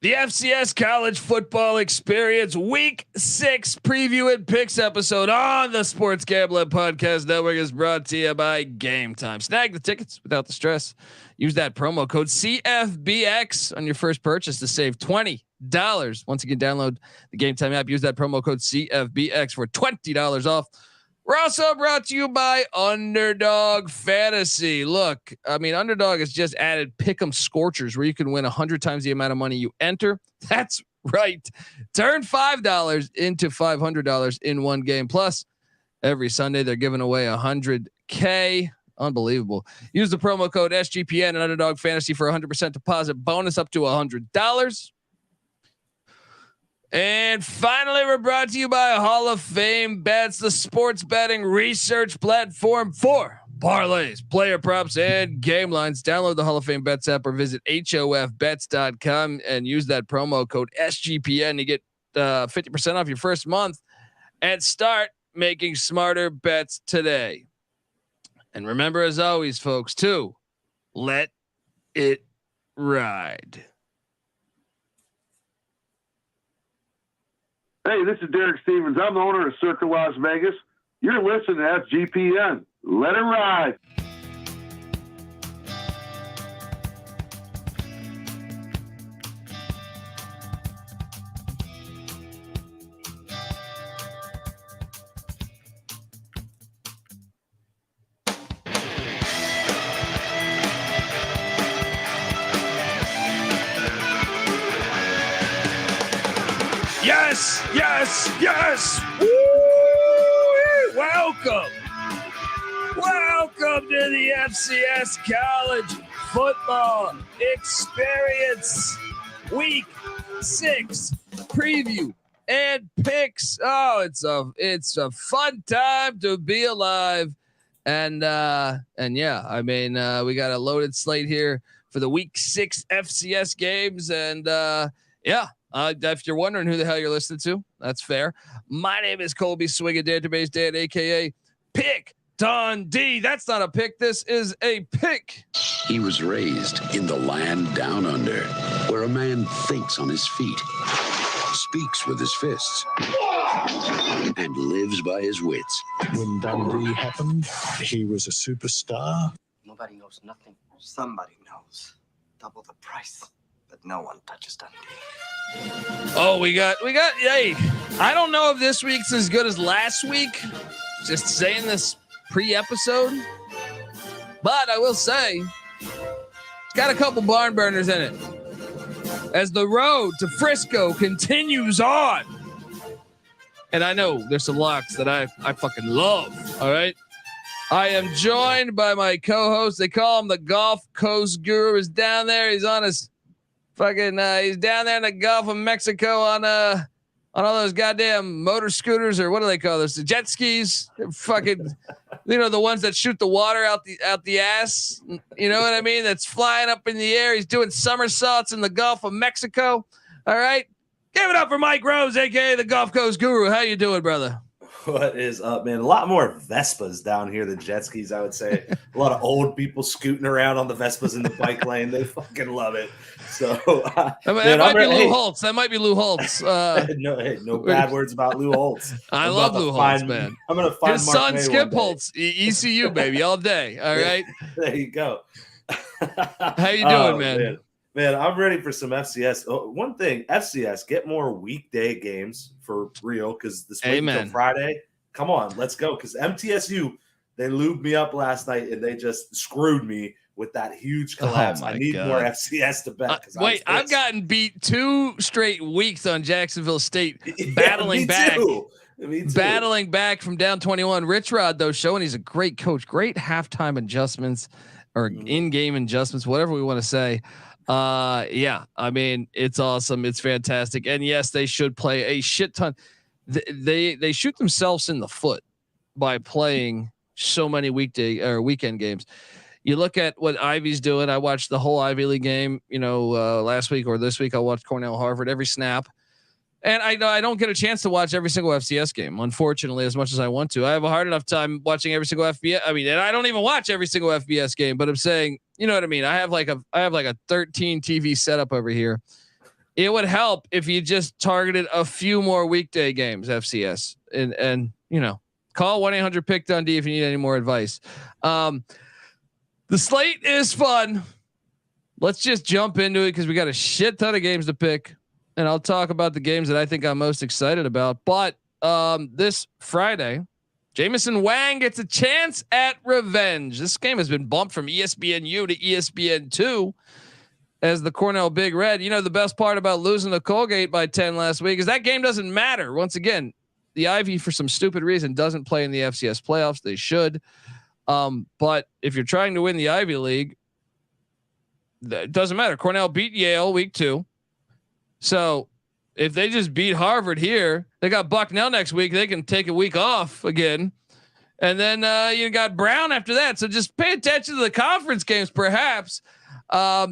The FCS College Football Experience Week 6 preview and picks episode on the Sports Gambling Podcast Network is brought to you by Game Time. Snag the tickets without the stress. Use that promo code CFBX on your first purchase to save $20. Once again, download the Game Time app. Use that promo code CFBX for $20 off. We're also brought to you by Underdog Fantasy. Look, I mean, Underdog has just added Pick'em Scorchers where you can win 100 times the amount of money you enter. That's right. Turn $5 into $500 in one game. Plus, every Sunday they're giving away $100K. Unbelievable. Use the promo code SGPN and Underdog Fantasy for 100% deposit bonus up to $100. And finally, we're brought to you by Hall of Fame Bets, the sports betting research platform for parlays, player props, and game lines. Download the Hall of Fame Bets app or visit hofbets.com and use that promo code SGPN to get 50% off your first month and start making smarter bets today. And remember, as always, folks, to let it ride. Hey, this is Derek Stevens. I'm the owner of Circa Las Vegas. You're listening to FGPN. Let it ride. Yes, yes, yes. Woo! Welcome to the FCS College Football Experience Week 6 preview and picks. Oh, it's a fun time to be alive. And yeah, I mean, we got a loaded slate here for the Week 6 FCS games. And yeah. If you're wondering who the hell you're listening to, that's fair. My name is Colby Swinging Database Dan, aka Pick Dundee. That's not a pick. This is a pick. He was raised in the land down under, where a man thinks on his feet, speaks with his fists, and lives by his wits. When Dundee happened, he was a superstar. Nobody knows nothing. Somebody knows. Double the price, but no one touches Dundee. Oh, we got. Hey, I don't know if this week's as good as last week. Just saying this pre-episode, but I will say it's got a couple barn burners in it as the road to Frisco continues on. And I know there's some locks that I fucking love. All right. I am joined by my co-host. They call him the Gulf Coast Guru. He's down there. He's on his fucking he's down there in the Gulf of Mexico on all those goddamn motor scooters, or what do they call those? The jet skis. They're fucking, the ones that shoot the water out the ass. You know what I mean? That's flying up in the air. He's doing somersaults in the Gulf of Mexico. All right. Give it up for Mike Rose, aka the Gulf Coast Guru. How you doing, brother? What is up, man? A lot more Vespas down here than jet skis, I would say. A lot of old people scooting around on the Vespas in the bike lane. They fucking love it. So that might be Lou Holtz. That might be Lou Holtz. No bad words about Lou Holtz. I love Lou Holtz, man. I'm gonna find his Mark son May Skip Holtz, ECU baby, all day. All right. There you go. How you doing, man? Man, I'm ready for some FCS. Oh, one thing, FCS, get more weekday games for real, because this week until Friday. Come on, let's go. Because MTSU, they lubed me up last night and they just screwed me with that huge collapse. I need more FCS to bet. Wait, I've gotten beat 2 straight weeks on Jacksonville State, battling back. Me too. Battling back from down 21. Rich Rod, though, showing he's a great coach, great halftime adjustments or in-game adjustments, whatever we want to say. Yeah, I mean, it's awesome. It's fantastic. And yes, they should play a shit ton. They shoot themselves in the foot by playing so many weekday or weekend games. You look at what Ivy's doing. I watched the whole Ivy League game, last week or this week. I watched Cornell, Harvard every snap. And I don't get a chance to watch every single FCS game, unfortunately, as much as I want to. I have a hard enough time watching every single FBS. I mean, and I don't even watch every single FBS game, but I'm saying, you know what I mean? I have like a 13 TV setup over here it would help if you just targeted a few more weekday games, FCS, and call 1-800-PICK-DUNDEE if you need any more advice. The slate is fun. Let's just jump into it because we got a shit ton of games to pick, and I'll talk about the games that I think I'm most excited about. But this Friday, Jamison Wang gets a chance at revenge. This game has been bumped from ESPNU to ESPN2 as the Cornell Big Red. The best part about losing to Colgate by 10 last week is that game doesn't matter. Once again, the Ivy, for some stupid reason, doesn't play in the FCS playoffs. They should. But if you're trying to win the Ivy League, it doesn't matter. Cornell beat Yale week 2. So if they just beat Harvard here, they got Bucknell next week. They can take a week off again. And then you got Brown after that. So just pay attention to the conference games, perhaps.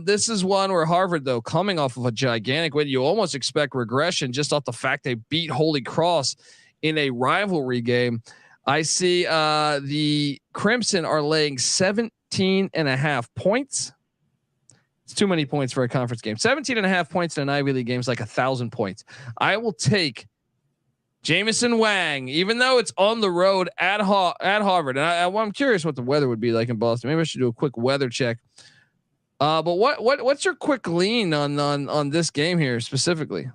This is one where Harvard, though, coming off of a gigantic win, you almost expect regression just off the fact they beat Holy Cross in a rivalry game. I see the Crimson are laying 17.5 points. It's too many points for a conference game. 17.5 points in an Ivy League game is like 1,000 points. I will take Jamison Wang, even though it's on the road at Harvard. And I'm curious what the weather would be like in Boston. Maybe I should do a quick weather check. But what's your quick lean on this game here specifically?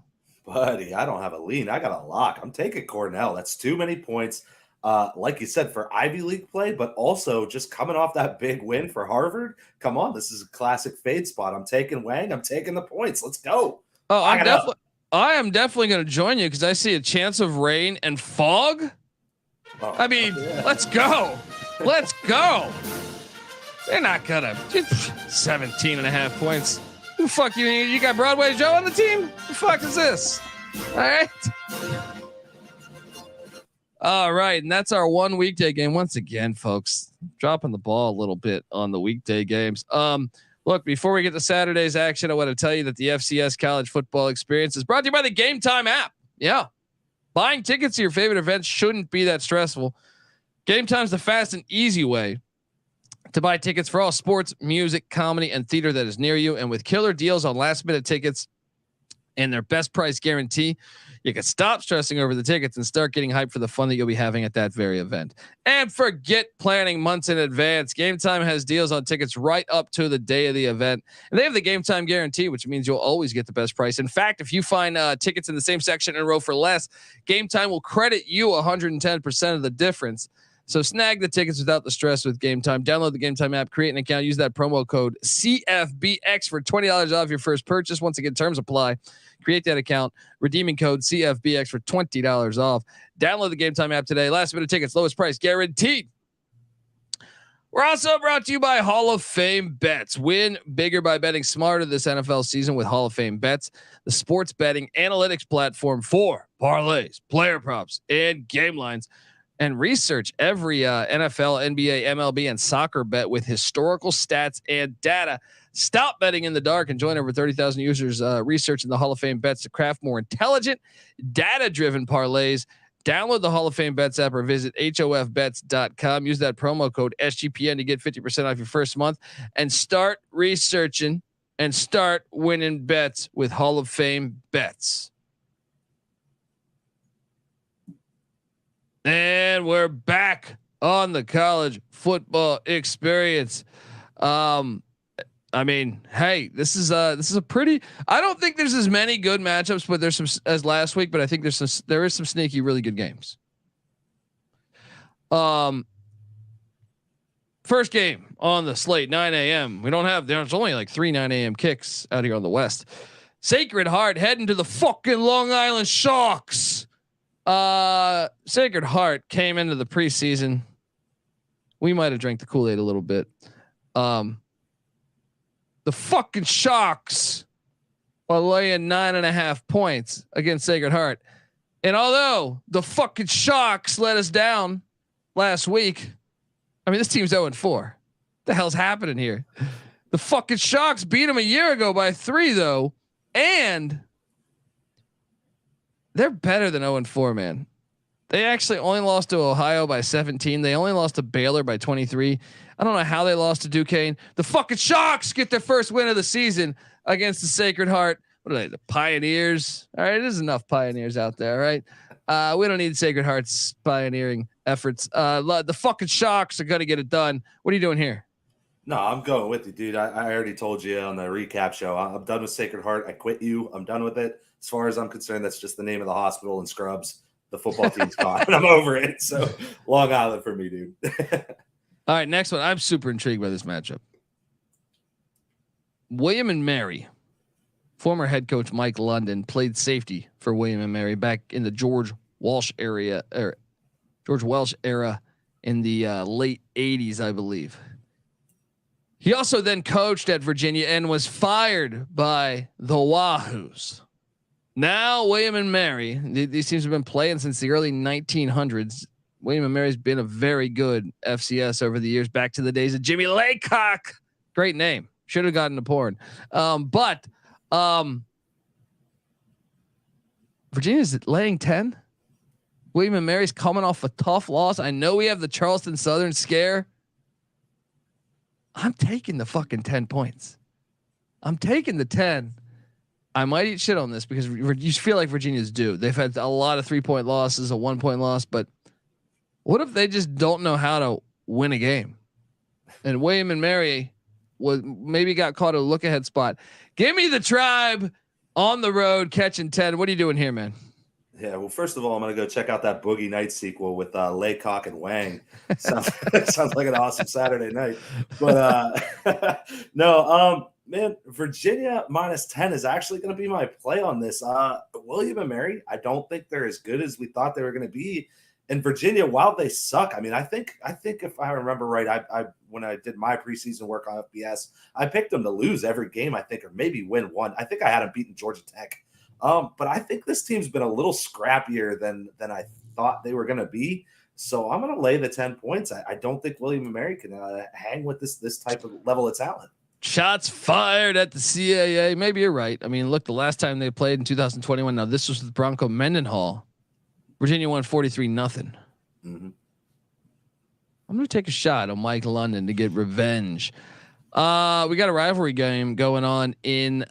Buddy, I don't have a lean. I got a lock. I'm taking Cornell. That's too many points. Like you said, for Ivy League play, but also just coming off that big win for Harvard. Come on, this is a classic fade spot. I'm taking Wang. I'm taking the points. Let's go. Oh, I am definitely going to join you because I see a chance of rain and fog. Oh, I mean, yeah. Let's go. Let's go. They're not gonna 17.5 points. Who the fuck you got Broadway Joe on the team? The fuck is this? All right. And that's our one weekday game. Once again, folks, dropping the ball a little bit on the weekday games. Look, before we get to Saturday's action, I want to tell you that the FCS college football experience is brought to you by the Game Time app. Yeah. Buying tickets to your favorite events shouldn't be that stressful. Game Time's the fast and easy way to buy tickets for all sports, music, comedy, and theater that is near you. And with killer deals on last minute tickets and their best price guarantee, you can stop stressing over the tickets and start getting hyped for the fun that you'll be having at that very event. And forget planning months in advance. Game Time has deals on tickets right up to the day of the event. And they have the Game Time guarantee, which means you'll always get the best price. In fact, if you find tickets in the same section in a row for less, Game Time will credit you 110% of the difference. So snag the tickets without the stress with Game Time. Download the Game Time app, create an account, use that promo code CFBX for $20 off your first purchase. Once again, terms apply. Create that account, redeeming code CFBX for $20 off. Download the Game Time app today. Last minute tickets, lowest price guaranteed. We're also brought to you by Hall of Fame Bets. Win bigger by betting smarter this NFL season with Hall of Fame Bets, the sports betting analytics platform for parlays, player props, and game lines. And research every NFL, NBA, MLB, and soccer bet with historical stats and data. Stop betting in the dark and join over 30,000 users researching the Hall of Fame Bets to craft more intelligent, data-driven parlays. Download the Hall of Fame Bets app or visit hofbets.com. Use that promo code SGPN to get 50% off your first month and start researching and start winning bets with Hall of Fame Bets. And we're back on the college football experience. I mean, hey, this is a pretty. I don't think there's as many good matchups, but there's some as last week. But I think there is some sneaky, really good games. First game on the slate, 9 a.m. There's only like 3 9 a.m. kicks out here on the West. Sacred Heart heading to the fucking Long Island Sharks. Sacred Heart came into the preseason. We might have drank the Kool-Aid a little bit. The fucking Sharks are laying 9.5 points against Sacred Heart. And although the fucking Sharks let us down last week, I mean, this team's 0-4. What the hell's happening here? The fucking Sharks beat them a year ago by 3 though. And they're better than 0-4, man. They actually only lost to Ohio by 17. They only lost to Baylor by 23. I don't know how they lost to Duquesne. The fucking Sharks get their first win of the season against the Sacred Heart what are they? The Pioneers. All right, there's enough Pioneers out there. All right, we don't need Sacred Heart's pioneering efforts. The fucking Sharks are gonna get it done. What are you doing here? No, I'm going with you, dude. I already told you on the recap show. I'm done with Sacred Heart. I quit you. I'm done with it. As far as I'm concerned, that's just the name of the hospital in Scrubs. The football team's gone, and I'm over it. So Long Island for me, dude. All right, next one. I'm super intrigued by this matchup. William and Mary. Former head coach Mike London played safety for William and Mary back in the George Welsh era in the late 80s, I believe. He also then coached at Virginia and was fired by the Wahoos. Now William and Mary, these teams have been playing since the early 1900s. William and Mary's been a very good FCS over the years, back to the days of Jimmy Laycock. Great name. Should have gotten to porn. But Virginia's laying 10. William and Mary's coming off a tough loss. I know we have the Charleston Southern scare. I'm taking the fucking 10 points. I'm taking the 10. I might eat shit on this because you feel like Virginia's due. They've had a lot of 3-point losses, a 1-point loss, but what if they just don't know how to win a game? And William and Mary maybe got caught a look ahead spot. Give me the Tribe on the road catching 10. What are you doing here, man? Yeah, well, first of all, I'm going to go check out that Boogie Nights sequel with Laycock and Wang. Sounds like an awesome Saturday night. But man, Virginia -10 is actually going to be my play on this. William and Mary, I don't think they're as good as we thought they were going to be. And Virginia, while they suck, I mean, I think if I remember right, I when I did my preseason work on FBS, I picked them to lose every game, I think, or maybe win one. I think I had them beating Georgia Tech. But I think this team's been a little scrappier than I thought they were going to be. So I'm going to lay the 10 points. I don't think William and Mary can hang with this type of level of talent. Shots fired at the CAA. Maybe you're right. I mean, look, the last time they played in 2021. Now this was with Bronco Mendenhall. Virginia won 43-0. Mm-hmm. I'm going to take a shot on Mike London to get revenge. We got a rivalry game going on in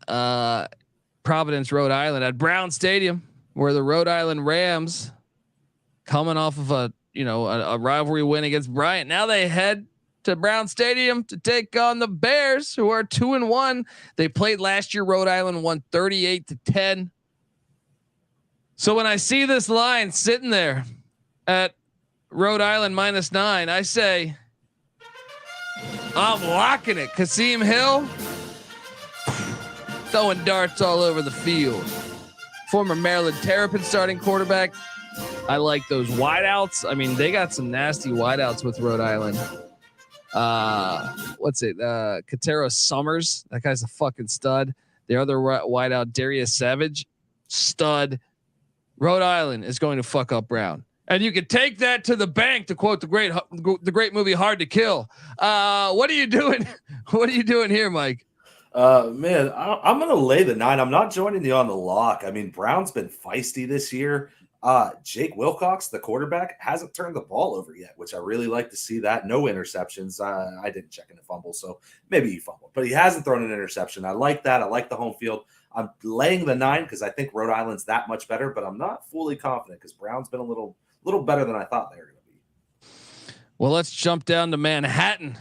Providence, Rhode Island at Brown Stadium, where the Rhode Island Rams, coming off of a rivalry win against Bryant, now they head to Brown Stadium to take on the Bears, who are 2-1. They played last year. Rhode Island won 38-10. So when I see this line sitting there at Rhode Island -9, I say I'm locking it. Kasim Hill throwing darts all over the field. Former Maryland Terrapin starting quarterback. I like those wideouts. I mean, they got some nasty wideouts with Rhode Island. Katero Summers. That guy's a fucking stud. The other wideout, Darius Savage, stud. Rhode Island is going to fuck up Brown. And you can take that to the bank, to quote the great movie Hard to Kill. What are you doing? What are you doing here, Mike? Man, I'm going to lay the 9. I'm not joining you on the lock. I mean, Brown's been feisty this year. Jake Wilcox, the quarterback, hasn't turned the ball over yet, which I really like to see that. No interceptions. I didn't check in the fumble, so maybe he fumbled, but he hasn't thrown an interception. I like that. I like the home field. I'm laying the 9 because I think Rhode Island's that much better, but I'm not fully confident because Brown's been a little better than I thought they were going to be. Well, let's jump down to Manhattan,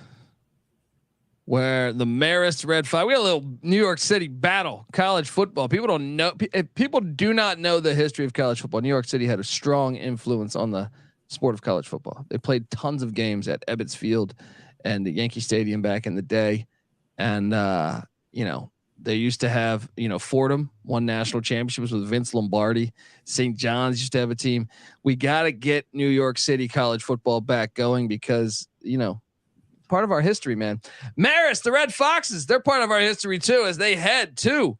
where the Marist Red 5. We got a little New York City battle, college football. People don't know. People do not know the history of college football. New York City had a strong influence on the sport of college football. They played tons of games at Ebbets Field and the Yankee Stadium back in the day. And, they used to have, Fordham won national championships with Vince Lombardi. St. John's used to have a team. We got to get New York City college football back going because, part of our history, man. Marist, the Red Foxes, they're part of our history too, as they head to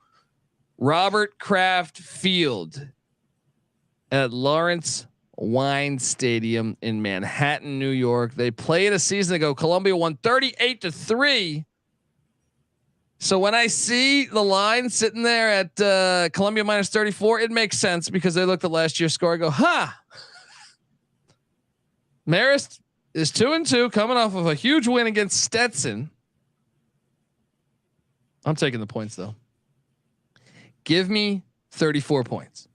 Robert Kraft Field at Lawrence Wine Stadium in Manhattan, New York. They played a season ago. Columbia won 38-3. So when I see the line sitting there at Columbia -34, it makes sense because they looked at last year's score. I go, Marist is 2-2, coming off of a huge win against Stetson. I'm taking the points though. Give me 34 points.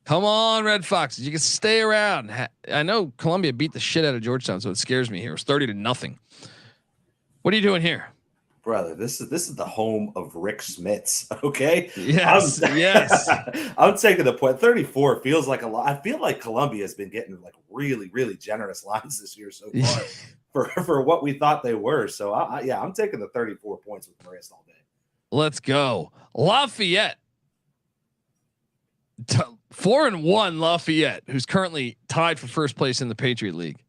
Come on, Red Foxes. You can stay around. I know Columbia beat the shit out of Georgetown, so it scares me here. It was 30-0. What are you doing here? Brother, this is the home of Rick Smits. Okay. Yes. Yes. I'm taking the point. 34 feels like a lot. I feel like Columbia has been getting like really, really generous lines this year so far for what we thought they were. So I'm taking the 34 points with Marist all day. Let's go. Lafayette. 4-1 Lafayette, who's currently tied for first place in the Patriot League.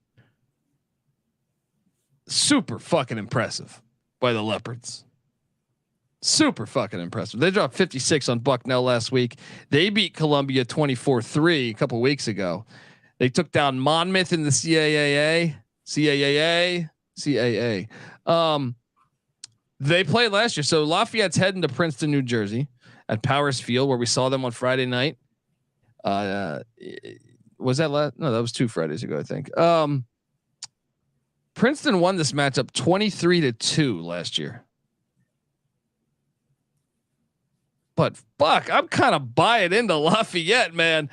Super fucking impressive by the Leopards. Super fucking impressive. They dropped 56 on Bucknell last week. They beat Columbia 24-3 a couple weeks ago. They took down Monmouth in the CAA. They played last year. So Lafayette's heading to Princeton, New Jersey at Powers Field, where we saw them on Friday night. Was that last? No, that was 2 Fridays ago, I think. Princeton won this matchup 23-2 last year. But fuck, I'm kind of buying into Lafayette, man.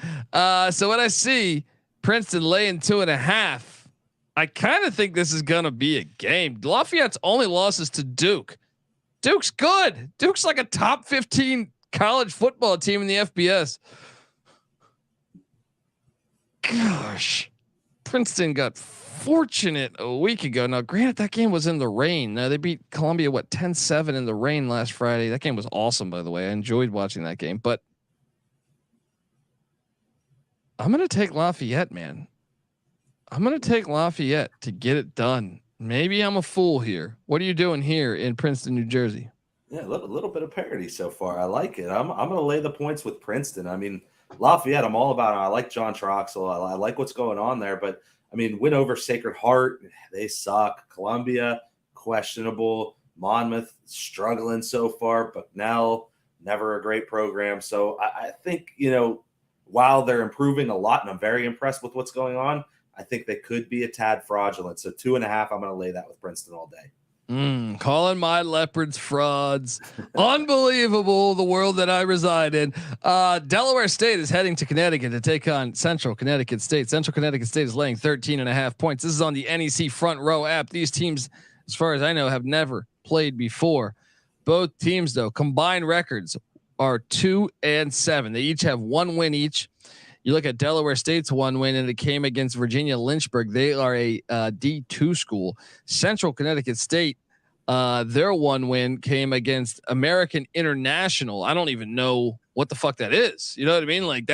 So when I see Princeton laying 2.5, I kind of think this is gonna be a game. Lafayette's only losses to Duke. Duke's good. Duke's like a top 15 college football team in the FBS. Gosh, Princeton got fortunate a week ago. Now, granted, that game was in the rain. Now they beat Columbia 10-7 in the rain last Friday. That game was awesome, by the way. I enjoyed watching that game. But I'm gonna take Lafayette, man. I'm gonna take Lafayette to get it done. Maybe I'm a fool here. What are you doing here in Princeton, New Jersey? Yeah, a little bit of parity so far. I like it. I'm gonna lay the points with Princeton. I mean, Lafayette, I'm all about it. I like John Troxel. I like what's going on there. But I mean, win over Sacred Heart, they suck. Columbia, questionable. Monmouth, struggling so far. Bucknell, never a great program. So I think, while they're improving a lot, and I'm very impressed with what's going on, I think they could be a tad fraudulent. So 2.5, I'm going to lay that with Princeton all day. Calling my Leopards frauds. Unbelievable, the world that I reside in. Delaware State is heading to Connecticut to take on Central Connecticut State. Central Connecticut State is laying 13.5 points. This is on the NEC Front Row app. These teams, as far as I know, have never played before. Both teams, though, combined records are 2-7. They each have 1 win each. You look at Delaware State's 1 win, and it came against Virginia Lynchburg. They are a D2 school. Central Connecticut State, their 1 win came against American International. I don't even know what the fuck that is. You know what I mean? Like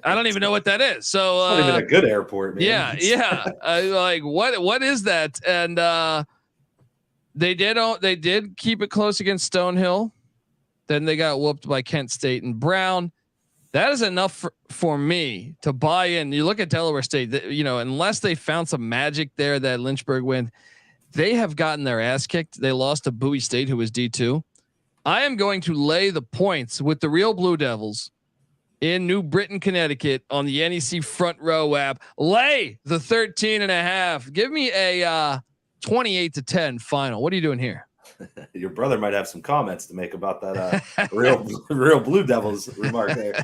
I don't even know what that is. So it's not even a good airport, man. Yeah. Like what is that? And they did keep it close against Stonehill. Then they got whooped by Kent State and Brown. That is enough for me to buy in. You look at Delaware State, unless they found some magic there, that Lynchburg win, they have gotten their ass kicked. They lost to Bowie State, who was D2. I am going to lay the points with the real Blue Devils in New Britain, Connecticut on the NEC Front Row app. Lay the 13.5. Give me a 28-10 final. What are you doing here? Your brother might have some comments to make about that real Blue Devils remark there.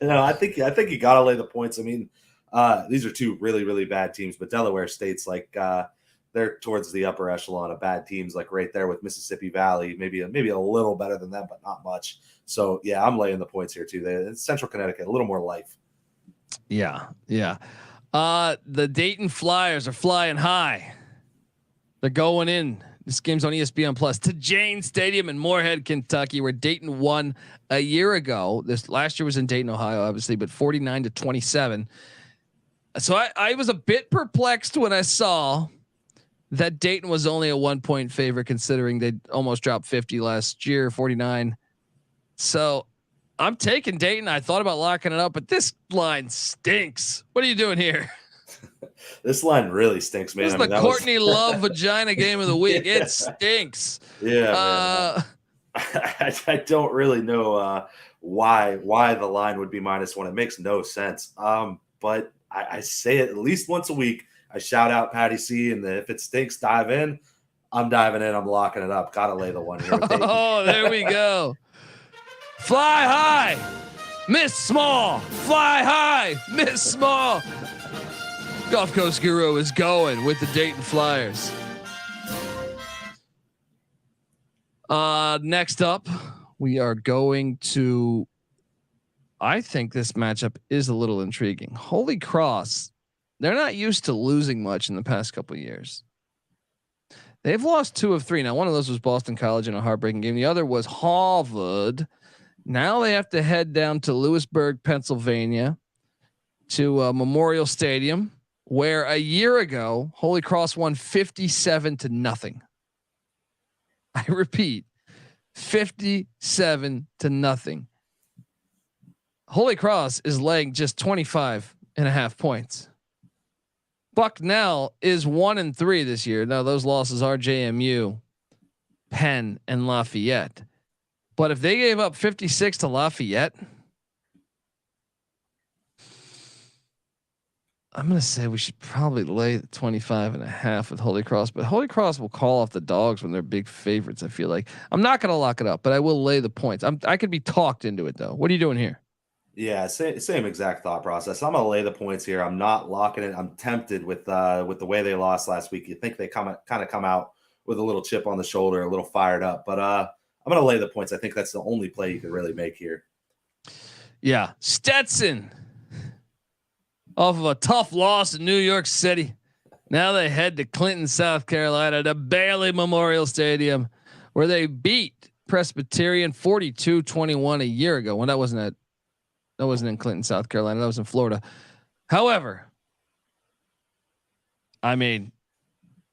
No, I think you got to lay the points. I mean, these are 2 really, really bad teams, but Delaware State's like they're towards the upper echelon of bad teams, like right there with Mississippi Valley, maybe a little better than them, but not much. So yeah, I'm laying the points here too. Central Connecticut, a little more life. Yeah. The Dayton Flyers are flying high. They're going in. This game's on ESPN Plus to Jane Stadium in Moorhead, Kentucky, where Dayton won a year ago. This last year was in Dayton, Ohio, obviously, but 49-27. So I was a bit perplexed when I saw that Dayton was only a 1-point favorite, considering they almost dropped 50 last year, 49. So I'm taking Dayton. I thought about locking it up, but this line stinks. What are you doing here? This line really stinks, man. This is the Courtney Love vagina game of the week. It stinks. Yeah. I don't really know why the line would be -1. It makes no sense. But I say it at least once a week. I shout out Patty C, and if it stinks, dive in. I'm diving in. I'm locking it up. Got to lay the one here. Oh, there we go. Fly high, miss small. Fly high, miss small. Gulf Coast Guru is going with the Dayton Flyers. Next up, we are going to. I think this matchup is a little intriguing. Holy Cross, they're not used to losing much in the past couple of years. They've lost 2 of 3. Now, one of those was Boston College in a heartbreaking game. The other was Harvard. Now they have to head down to Lewisburg, Pennsylvania, to Memorial Stadium, where a year ago Holy Cross won 57-0. I repeat, 57-0. Holy Cross is laying just 25.5 points. Bucknell is 1-3 this year. Now those losses are JMU, Penn, and Lafayette. But if they gave up 56 to Lafayette, I'm going to say we should probably lay the 25.5 with Holy Cross, but Holy Cross will call off the dogs when they're big favorites. I feel like I'm not going to lock it up, but I will lay the points. I could be talked into it though. What are you doing here? Yeah, same exact thought process. I'm gonna lay the points here. I'm not locking it. I'm tempted with the way they lost last week. You think they come out with a little chip on the shoulder, a little fired up, but I'm gonna lay the points. I think that's the only play you could really make here. Yeah, Stetson off of a tough loss in New York City. Now they head to Clinton, South Carolina, to Bailey Memorial Stadium, where they beat Presbyterian 42-21 a year ago. When that wasn't in Clinton, South Carolina. That was in Florida. However, I mean,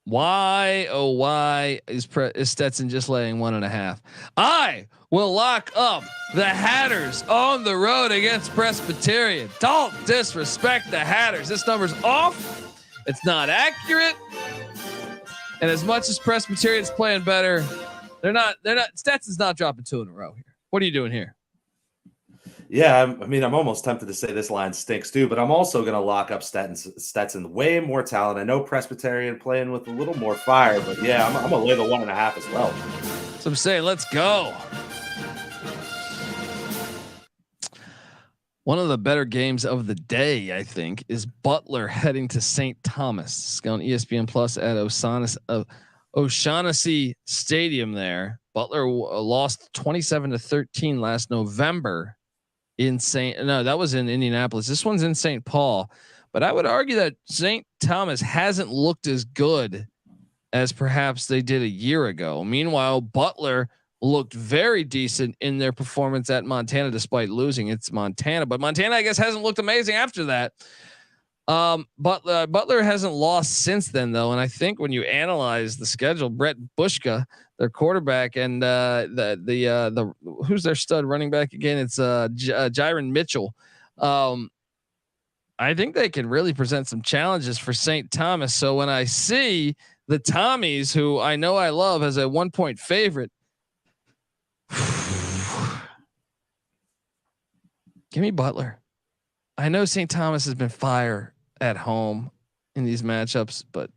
why is Stetson just laying 1.5? I will lock up the Hatters on the road against Presbyterian. Don't disrespect the Hatters. This number's off. It's not accurate. And as much as Presbyterian's playing better, they're not. Stetson's not dropping 2 in a row here. What are you doing here? Yeah, I mean, I'm almost tempted to say this line stinks too, but I'm also going to lock up Stetson. Way more talent. I know Presbyterian playing with a little more fire, but yeah, I'm going to lay the 1.5 as well. So I'm saying, let's go. One of the better games of the day, I think, is Butler heading to St. Thomas. It's on ESPN Plus at O'Shaughnessy Stadium there. Butler lost 27-13 last November. That was in Indianapolis. This one's in St. Paul, but I would argue that St. Thomas hasn't looked as good as perhaps they did a year ago. Meanwhile, Butler looked very decent in their performance at Montana, despite losing. It's Montana, but Montana, I guess, hasn't looked amazing after that. Butler hasn't lost since then, though, and I think when you analyze the schedule, Brett Bushka, their quarterback, and the who's their stud running back again? It's Jaron Mitchell. I think they can really present some challenges for St. Thomas. So when I see the Tommies, who I know I love, as a 1-point favorite, give me Butler. I know St. Thomas has been fire at home in these matchups, but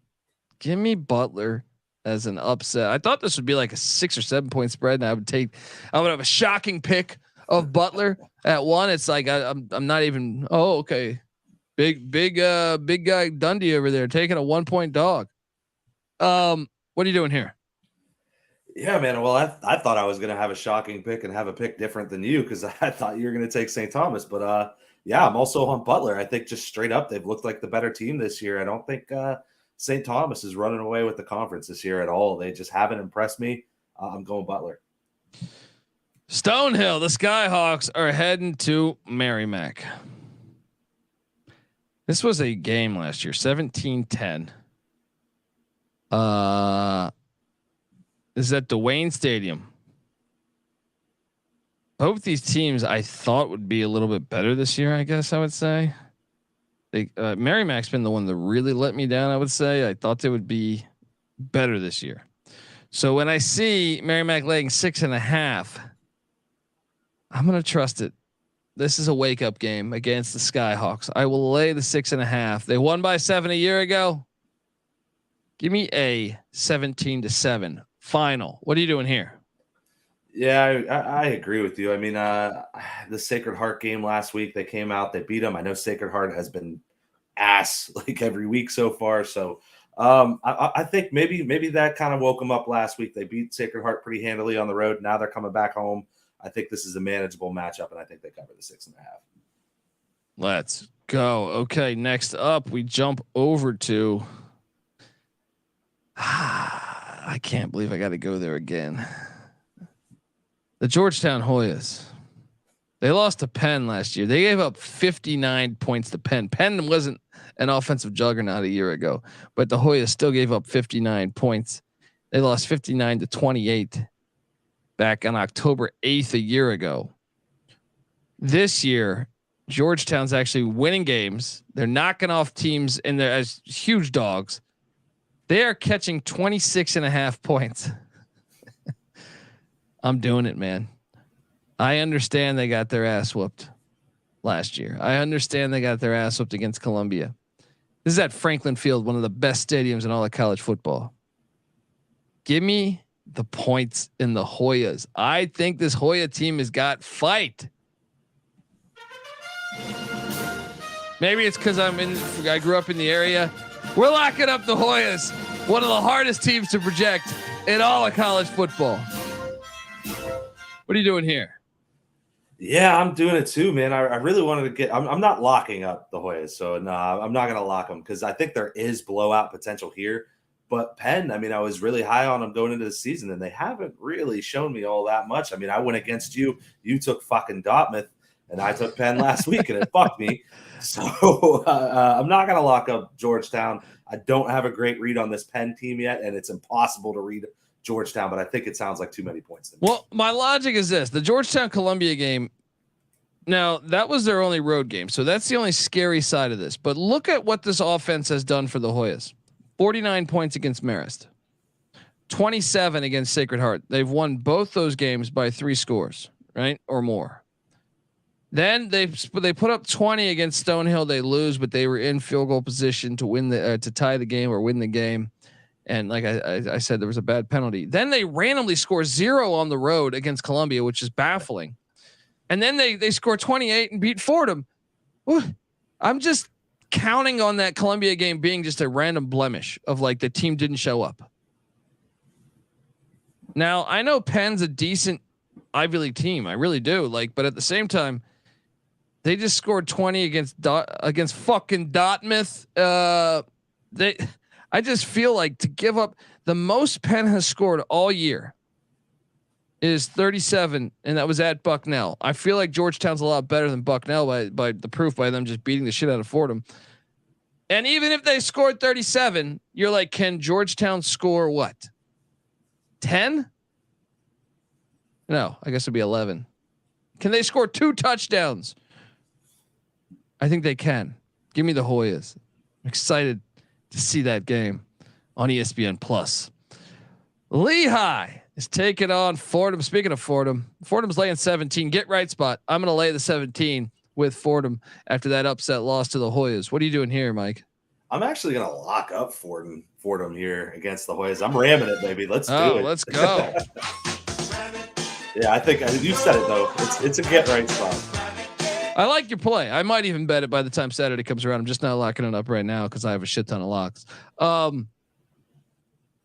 give me Butler as an upset. I thought this would be like a 6 or 7 point spread, and I would have a shocking pick of Butler at 1. It's like I'm not even. Oh, okay, big guy Dundee over there taking a 1-point dog. What are you doing here? Yeah, man. Well, I thought I was going to have a shocking pick and have a pick different than you, because I thought you were going to take St. Thomas, but yeah, I'm also on Butler. I think just straight up, they've looked like the better team this year. I don't think St. Thomas is running away with the conference this year at all. They just haven't impressed me. I'm going Butler. Stonehill, the Skyhawks are heading to Merrimack. This was a game last year, 17-10. This is at Dwayne Stadium. Both these teams I thought would be a little bit better this year, I guess I would say. Merrimack's been the one that really let me down, I would say. I thought they would be better this year. So when I see Merrimack laying 6.5, I'm going to trust it. This is a wake up game against the Skyhawks. I will lay the 6.5. They won by 7 a year ago. Give me a 17-7 final. What are you doing here? Yeah, I agree with you. I mean, the Sacred Heart game last week, they came out, they beat them. I know Sacred Heart has been ass like every week so far. So I think maybe that kind of woke them up last week. They beat Sacred Heart pretty handily on the road. Now they're coming back home. I think this is a manageable matchup, and I think they cover the 6.5. Let's go. Okay, next up, we jump over to. I can't believe I got to go there again. The Georgetown Hoyas. They lost to Penn last year. They gave up 59 points to Penn. Penn wasn't an offensive juggernaut a year ago, but the Hoyas still gave up 59 points. They lost 59-28 back on October 8th a year ago. This year, Georgetown's actually winning games. They're knocking off teams and they're as huge dogs. They are catching 26.5 points. I'm doing it, man. I understand they got their ass whooped last year. I understand they got their ass whooped against Columbia. This is at Franklin Field, one of the best stadiums in all of college football. Give me the points in the Hoyas. I think this Hoya team has got fight. Maybe it's because I grew up in the area. We're locking up the Hoyas, one of the hardest teams to project in all of college football. What are you doing here? Yeah, I'm doing it too, man. I really wanted to get. I'm not locking up the Hoyas, so no, I'm not gonna lock them because I think there is blowout potential here. But Penn, I mean, I was really high on them going into the season, and they haven't really shown me all that much. I mean, I went against you. You took fucking Dartmouth, and I took Penn last week, and it fucked me. So I'm not gonna lock up Georgetown. I don't have a great read on this Penn team yet, and it's impossible to read Georgetown, but I think it sounds like too many points to me. Well, my logic is this: the Georgetown Columbia game. Now that was their only road game, so that's the only scary side of this. But look at what this offense has done for the Hoyas: 49 points against Marist, 27 against Sacred Heart. They've won both those games by 3 scores, right, or more. Then they put up 20 against Stonehill. They lose, but they were in field goal position to win to tie the game or win the game. And like I said, there was a bad penalty. Then they randomly score 0 on the road against Columbia, which is baffling. And then they score 28 and beat Fordham. Ooh, I'm just counting on that Columbia game being just a random blemish of like the team didn't show up. Now I know Penn's a decent Ivy League team. I really do. But at the same time, they just scored 20 against fucking Dartmouth. I just feel like to give up the most Penn has scored all year is 37, and that was at Bucknell. I feel like Georgetown's a lot better than Bucknell by the proof by them just beating the shit out of Fordham. And even if they scored 37, you're like, can Georgetown score what? 10? No, I guess it'd be 11. Can they score 2 touchdowns? I think they can. Give me the Hoyas. I'm excited to see that game on ESPN Plus. Lehigh is taking on Fordham. Speaking of Fordham's laying 17. Get right spot. I'm going to lay the 17 with Fordham after that upset loss to the Hoyas. What are you doing here, Mike? I'm actually going to lock up Fordham here against the Hoyas. I'm ramming it, baby. Let's do it. Let's go. Yeah, I think you said it though. It's a get right spot. I like your play. I might even bet it by the time Saturday comes around. I'm just not locking it up right now because I have a shit ton of locks.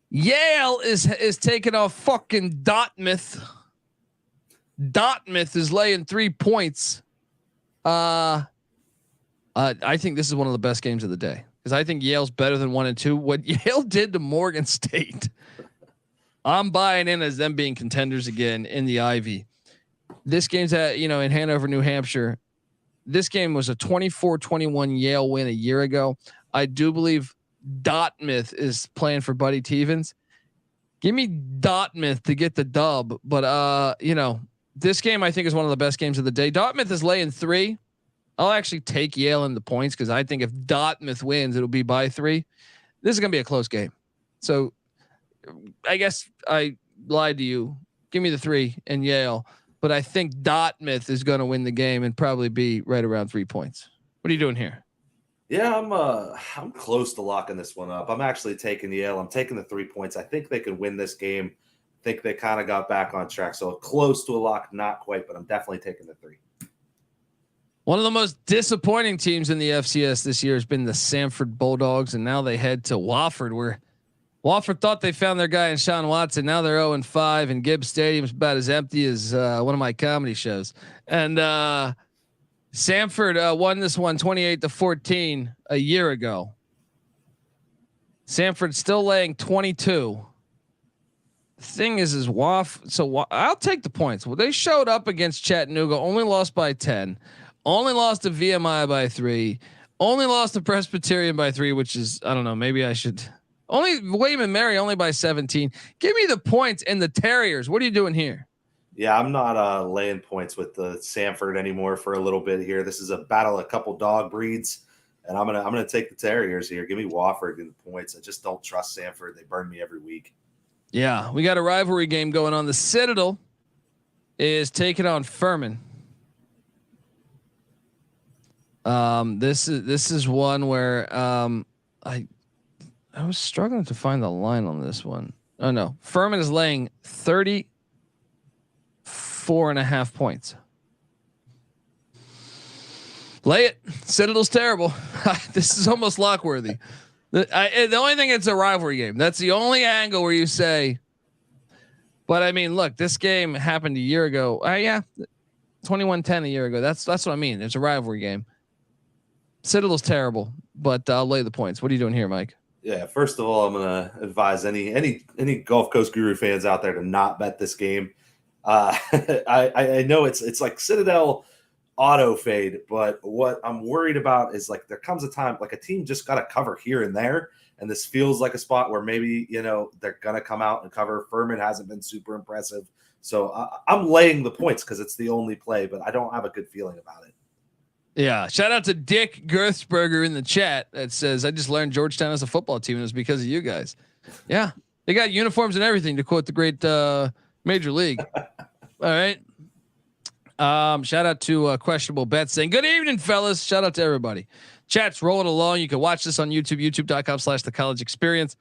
Yale is taking off fucking Dartmouth. Dartmouth is laying 3 points. I think this is one of the best games of the day because I think Yale's better than 1 and 2. What Yale did to Morgan State, I'm buying in as them being contenders again in the Ivy. This game's in Hanover, New Hampshire. This game was a 24-21 Yale win a year ago. I do believe Dartmouth is playing for Buddy Tevens. Give me Dartmouth to get the dub. But, this game I think is one of the best games of the day. Dartmouth is laying 3. I'll actually take Yale in the points because I think if Dartmouth wins, it'll be by 3. This is going to be a close game. So I guess I lied to you. Give me the 3 and Yale. But I think Dartmouth is going to win the game and probably be right around 3 points. What are you doing here? Yeah, I'm close to locking this one up. I'm actually taking Yale. I'm taking the 3 points. I think they could win this game. I think they kind of got back on track. So close to a lock, not quite, but I'm definitely taking the 3. One of the most disappointing teams in the FCS this year has been the Samford Bulldogs, and now they head to Wofford, where Wofford thought they found their guy in Sean Watson. Now they're 0-5, and Gibbs Stadium is about as empty as one of my comedy shows. And Samford won this one 28-14 a year ago. Samford still laying 22. The thing is I'll take the points. Well, they showed up against Chattanooga, only lost by 10, only lost to VMI by 3, only lost to Presbyterian by 3, which is, I don't know, maybe I should only William and Mary only by 17. Give me the points and the Terriers. What are you doing here? Yeah, I'm not laying points with the Samford anymore for a little bit here. This is a battle of a couple dog breeds, and I'm gonna take the Terriers here. Give me Wofford in the points. I just don't trust Samford. They burn me every week. Yeah, we got a rivalry game going on. The Citadel is taking on Furman. This is one where I was struggling to find the line on this one. Oh no, Furman is laying 34.5 points. Lay it. Citadel's terrible. This is almost lock worthy. The only thing, it's a rivalry game. That's the only angle where you say, but I mean, look, this game happened a year ago. Yeah. 21-10 a year ago. That's what I mean. It's a rivalry game. Citadel's terrible, but I'll lay the points. What are you doing here, Mike? Yeah, first of all, I'm gonna advise any Gulf Coast Guru fans out there to not bet this game. I know it's like Citadel auto fade, but what I'm worried about is like there comes a time like a team just got to cover here and there, and this feels like a spot where maybe they're gonna come out and cover. Furman hasn't been super impressive, so I'm laying the points because it's the only play, but I don't have a good feeling about it. Yeah. Shout out to Dick Gerthsberger in the chat that says, I just learned Georgetown has a football team and it's because of you guys. Yeah. They got uniforms and everything, to quote the great Major League. All right. Shout out to Questionable Bet saying, good evening, fellas. Shout out to everybody. Chat's rolling along. You can watch this on YouTube, youtube.com/the college experience.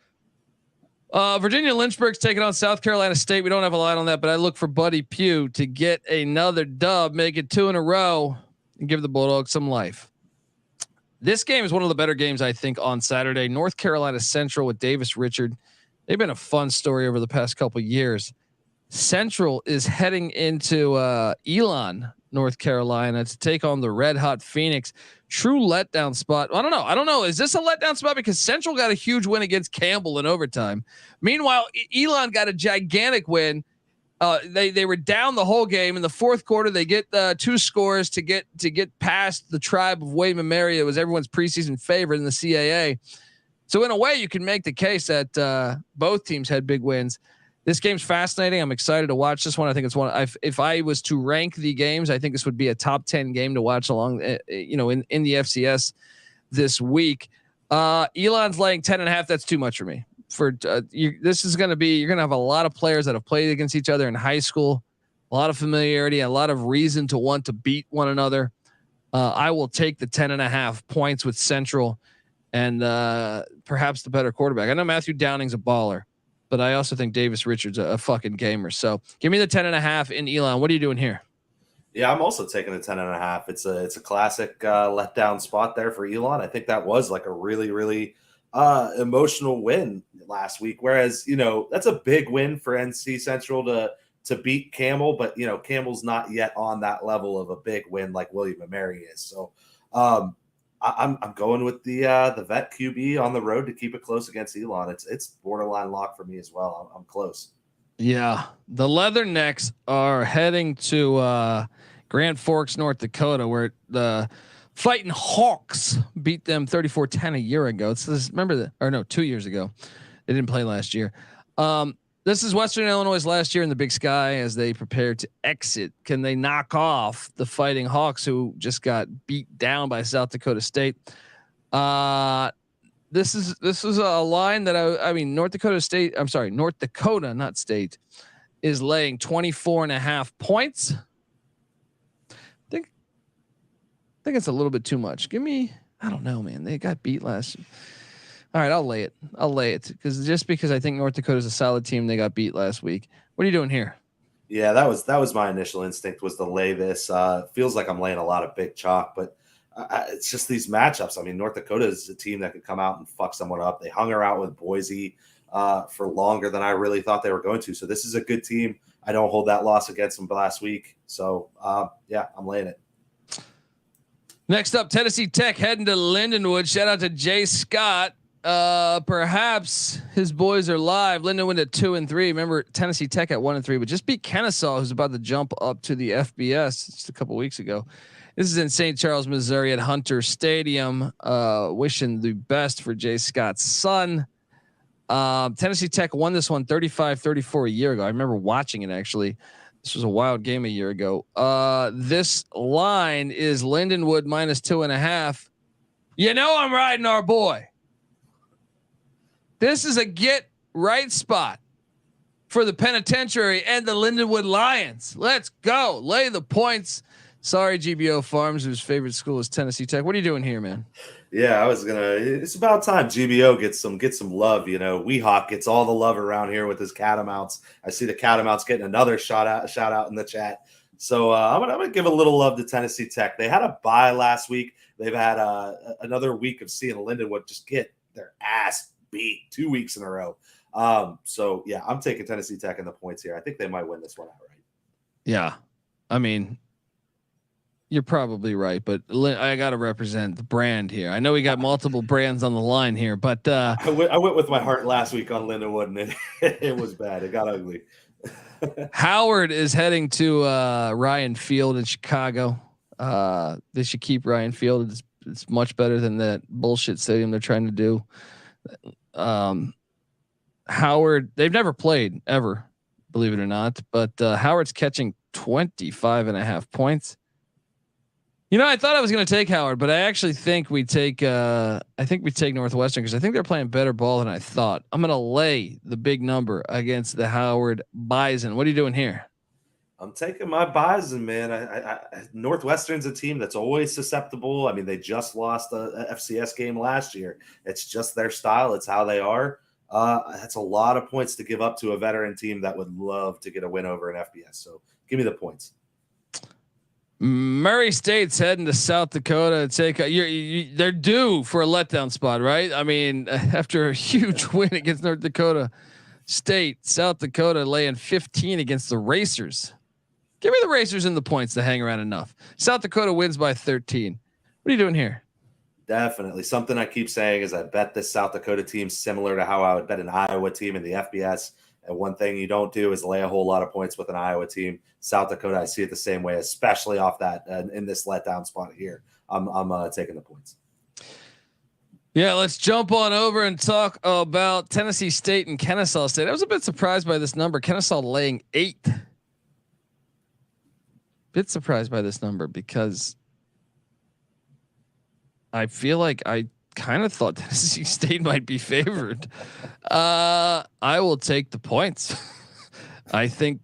Virginia Lynchburg's taking on South Carolina State. We don't have a line on that, but I look for Buddy Pugh to get another dub, make it 2 in a row, and give the Bulldogs some life. This game is one of the better games, I think, on Saturday. North Carolina Central with Davis Richard. They've been a fun story over the past couple of years. Central is heading into Elon, North Carolina, to take on the Red Hot Phoenix. True letdown spot. I don't know. Is this a letdown spot? Because Central got a huge win against Campbell in overtime. Meanwhile, Elon got a gigantic win. They were down the whole game. In the fourth quarter, they get 2 scores to get past the tribe of William and Mary. It was everyone's preseason favorite in the CAA. So in a way, you can make the case that both teams had big wins. This game's fascinating. I'm excited to watch this one. I think it's one. If I was to rank the games, I think this would be a top 10 game to watch along, in the FCS this week. Elon's laying 10.5. That's too much for me. This is going to be, you're going to have a lot of players that have played against each other in high school, a lot of familiarity, a lot of reason to want to beat one another. I will take the 10.5 points with Central and perhaps the better quarterback. I know Matthew Downing's a baller, but I also think Davis Richards a fucking gamer. So give me the 10.5 in Elon. What are you doing here? Yeah, I'm also taking the 10.5. It's a classic letdown spot there for Elon. I think that was like a really, really emotional win last week. Whereas, that's a big win for NC Central to beat Campbell, but Campbell's not yet on that level of a big win like William and Mary is. So I'm going with the vet QB on the road to keep it close against Elon. It's borderline lock for me as well. I'm close. Yeah. The Leathernecks are heading to Grand Forks, North Dakota, where the Fighting Hawks beat them 34-10 a year ago. Remember 2 years ago. They didn't play last year. This is Western Illinois' last year in the Big Sky as they prepare to exit. Can they knock off the Fighting Hawks, who just got beat down by South Dakota State? This is a line that North Dakota, not State, is laying 24.5 points. I think it's a little bit too much. I don't know, man. They got beat last year. All right, I'll lay it because I think North Dakota is a solid team. They got beat last week. What are you doing here? Yeah, that was my initial instinct was to lay this. Feels like I'm laying a lot of big chalk, but it's just these matchups. I mean, North Dakota is a team that could come out and fuck someone up. They hung her out with Boise for longer than I really thought they were going to. So this is a good team. I don't hold that loss against them last week. So yeah, I'm laying it. Next up, Tennessee Tech heading to Lindenwood. Shout out to Jay Scott. Perhaps his boys are live. Lindenwood at 2-3. Remember Tennessee Tech at 1-3, but just beat Kennesaw, who's about to jump up to the FBS just a couple weeks ago. This is in St. Charles, Missouri at Hunter Stadium. Wishing the best for Jay Scott's son. Tennessee Tech won this one 35-34 a year ago. I remember watching it actually. This was a wild game a year ago. This line is Lindenwood -2.5. You know I'm riding our boy. This is a get right spot for the penitentiary and the Lindenwood Lions. Let's go. Lay the points. Sorry, GBO Farms, whose favorite school is Tennessee Tech. What are you doing here, man? Yeah, it's about time GBO gets some love. You know, Weehawk gets all the love around here with his Catamounts. I see the Catamounts getting another shout out in the chat. So I'm gonna give a little love to Tennessee Tech. They had a bye last week. They've had another week of seeing Lindenwood just get their ass beat 2 weeks in a row. So yeah, I'm taking Tennessee Tech in the points here. I think they might win this one outright. Yeah, I mean, you're probably right, but I got to represent the brand here. I know we got multiple brands on the line here, but I went with my heart last week on Lindenwood, and it was bad. It got ugly. Howard is heading to Ryan Field in Chicago. They should keep Ryan Field. It's much better than that bullshit stadium they're trying to do. Howard, they've never played ever, believe it or not, but Howard's catching 25.5 points. You know, I thought I was going to take Howard, but I actually think we take Northwestern because I think they're playing better ball than I thought. I'm going to lay the big number against the Howard Bison. What are you doing here? I'm taking my Bison, man. I Northwestern's a team that's always susceptible. I mean, they just lost a FCS game last year. It's just their style. It's how they are. That's a lot of points to give up to a veteran team that would love to get a win over an FBS. So give me the points. Murray State's heading to South Dakota to take. They're due for a letdown spot, right? I mean, after a huge win against North Dakota State, South Dakota laying 15 against the Racers. Give me the Racers in the points to hang around enough. South Dakota wins by 13. What are you doing here? Definitely. Something I keep saying is I bet this South Dakota team similar to how I would bet an Iowa team in the FBS. And one thing you don't do is lay a whole lot of points with an Iowa team. South Dakota, I see it the same way, especially off that in this letdown spot here. I'm taking the points. Yeah, let's jump on over and talk about Tennessee State and Kennesaw State. I was a bit surprised by this number. Kennesaw laying 8. Bit surprised by this number because I feel like I kind of thought Tennessee State might be favored. I will take the points. I think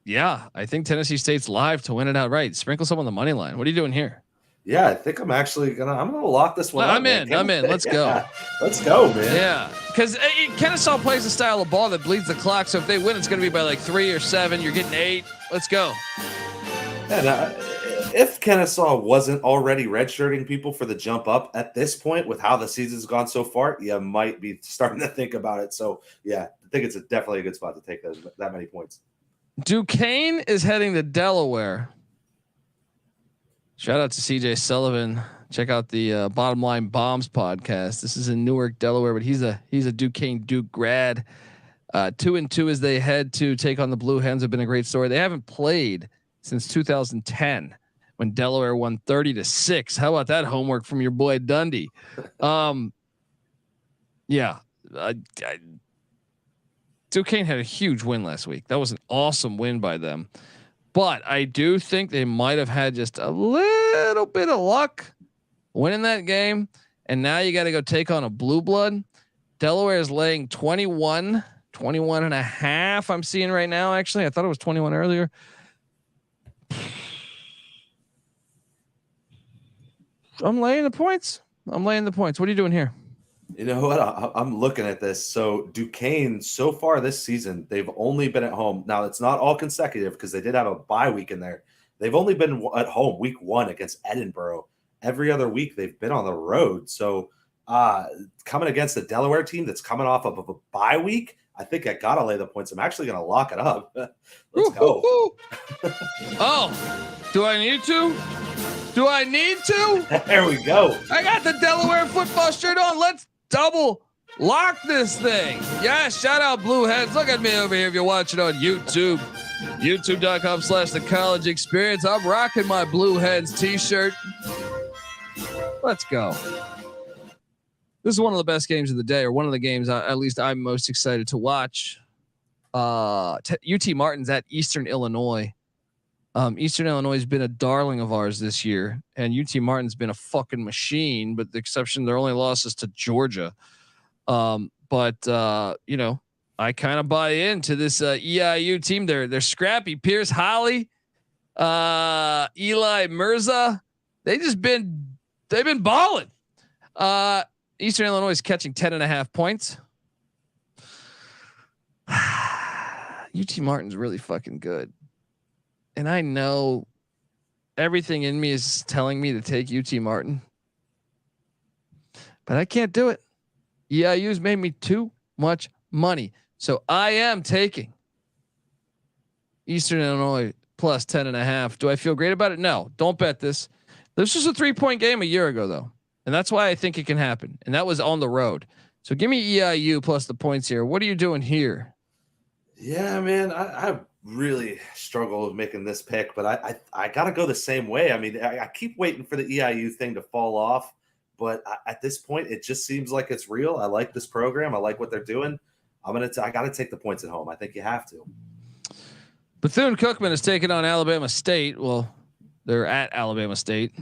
Tennessee State's live to win it outright. Sprinkle some on the money line. What are you doing here? Yeah, I think I'm gonna lock this one. I'm in. Let's go. Let's go, man. Yeah, because Kennesaw plays a style of ball that bleeds the clock. So if they win, it's going to be by like 3 or 7. You're getting 8. Let's go. And if Kennesaw wasn't already redshirting people for the jump up at this point, with how the season's gone so far, you might be starting to think about it. So yeah, I think it's definitely a good spot to take that many points. Duquesne is heading to Delaware. Shout out to CJ Sullivan. Check out the Bottom Line Bombs podcast. This is in Newark, Delaware, but he's a Duquesne Duke grad. 2-2 as they head to take on the Blue Hens have been a great story. They haven't played since 2010 when Delaware won 30-6. How about that homework from your boy Dundee? Duquesne had a huge win last week. That was an awesome win by them. But I do think they might have had just a little bit of luck winning that game. And now you got to go take on a blue blood. Delaware is laying 21 and a half. I'm seeing right now. Actually, I thought it was 21 earlier. I'm laying the points. What are you doing here? You know what? I'm looking at this. So Duquesne, so far this season, they've only been at home. Now it's not all consecutive because they did have a bye week in there. They've only been at home week 1 against Edinburgh. Every other week they've been on the road. So coming against the Delaware team that's coming off of a bye week, I think I gotta lay the points. I'm actually gonna lock it up. Let's go. Oh, do I need to? Do I need to? There we go. I got the Delaware football shirt on. Let's double lock this thing. Yeah, shout out Blue Heads. Look at me over here if you're watching on YouTube. YouTube.com/The College Experience. I'm rocking my Blue Heads t-shirt. Let's go. This is one of the best games of the day, or one of the games at least I'm most excited to watch. UT Martin's at Eastern Illinois. Eastern Illinois has been a darling of ours this year, and UT Martin's been a fucking machine, but the exception, their only losses to Georgia. But you know, I kind of buy into this EIU team. They're scrappy. Pierce Holly, Eli Mirza. They've been balling. Eastern Illinois is catching 10.5 points. UT Martin's really fucking good. And I know everything in me is telling me to take UT Martin, but I can't do it. EIU's made me too much money. So I am taking Eastern Illinois plus 10.5. Do I feel great about it? No, don't bet this. This was a 3-point game a year ago though. And that's why I think it can happen. And that was on the road. So give me EIU plus the points here. What are you doing here? Yeah, man, I really struggle with making this pick, but I got to go the same way. I mean, I keep waiting for the EIU thing to fall off, but at this point, it just seems like it's real. I like this program. I like what they're doing. I got to take the points at home. I think you have to. Bethune-Cookman is taking on Alabama State. Well, they're at Alabama State.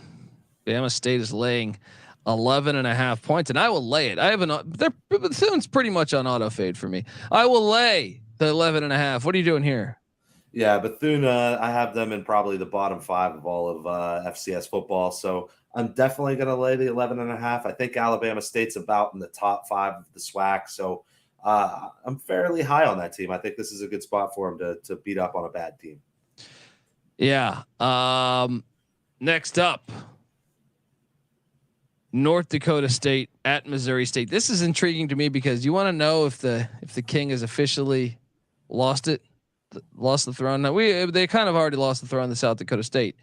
Alabama State is laying 11.5 points, and I will lay it. Bethune's pretty much on auto fade for me. I will lay the 11.5. What are you doing here? Yeah, Bethune, I have them in probably the bottom 5 of all of FCS football. So I'm definitely going to lay the 11.5. I think Alabama State's about in the top 5 of the SWAC. So I'm fairly high on that team. I think this is a good spot for them to beat up on a bad team. Yeah. Next up, North Dakota State at Missouri State. This is intriguing to me because you want to know if the King has officially lost the throne. Now they kind of already lost the throne to South Dakota State,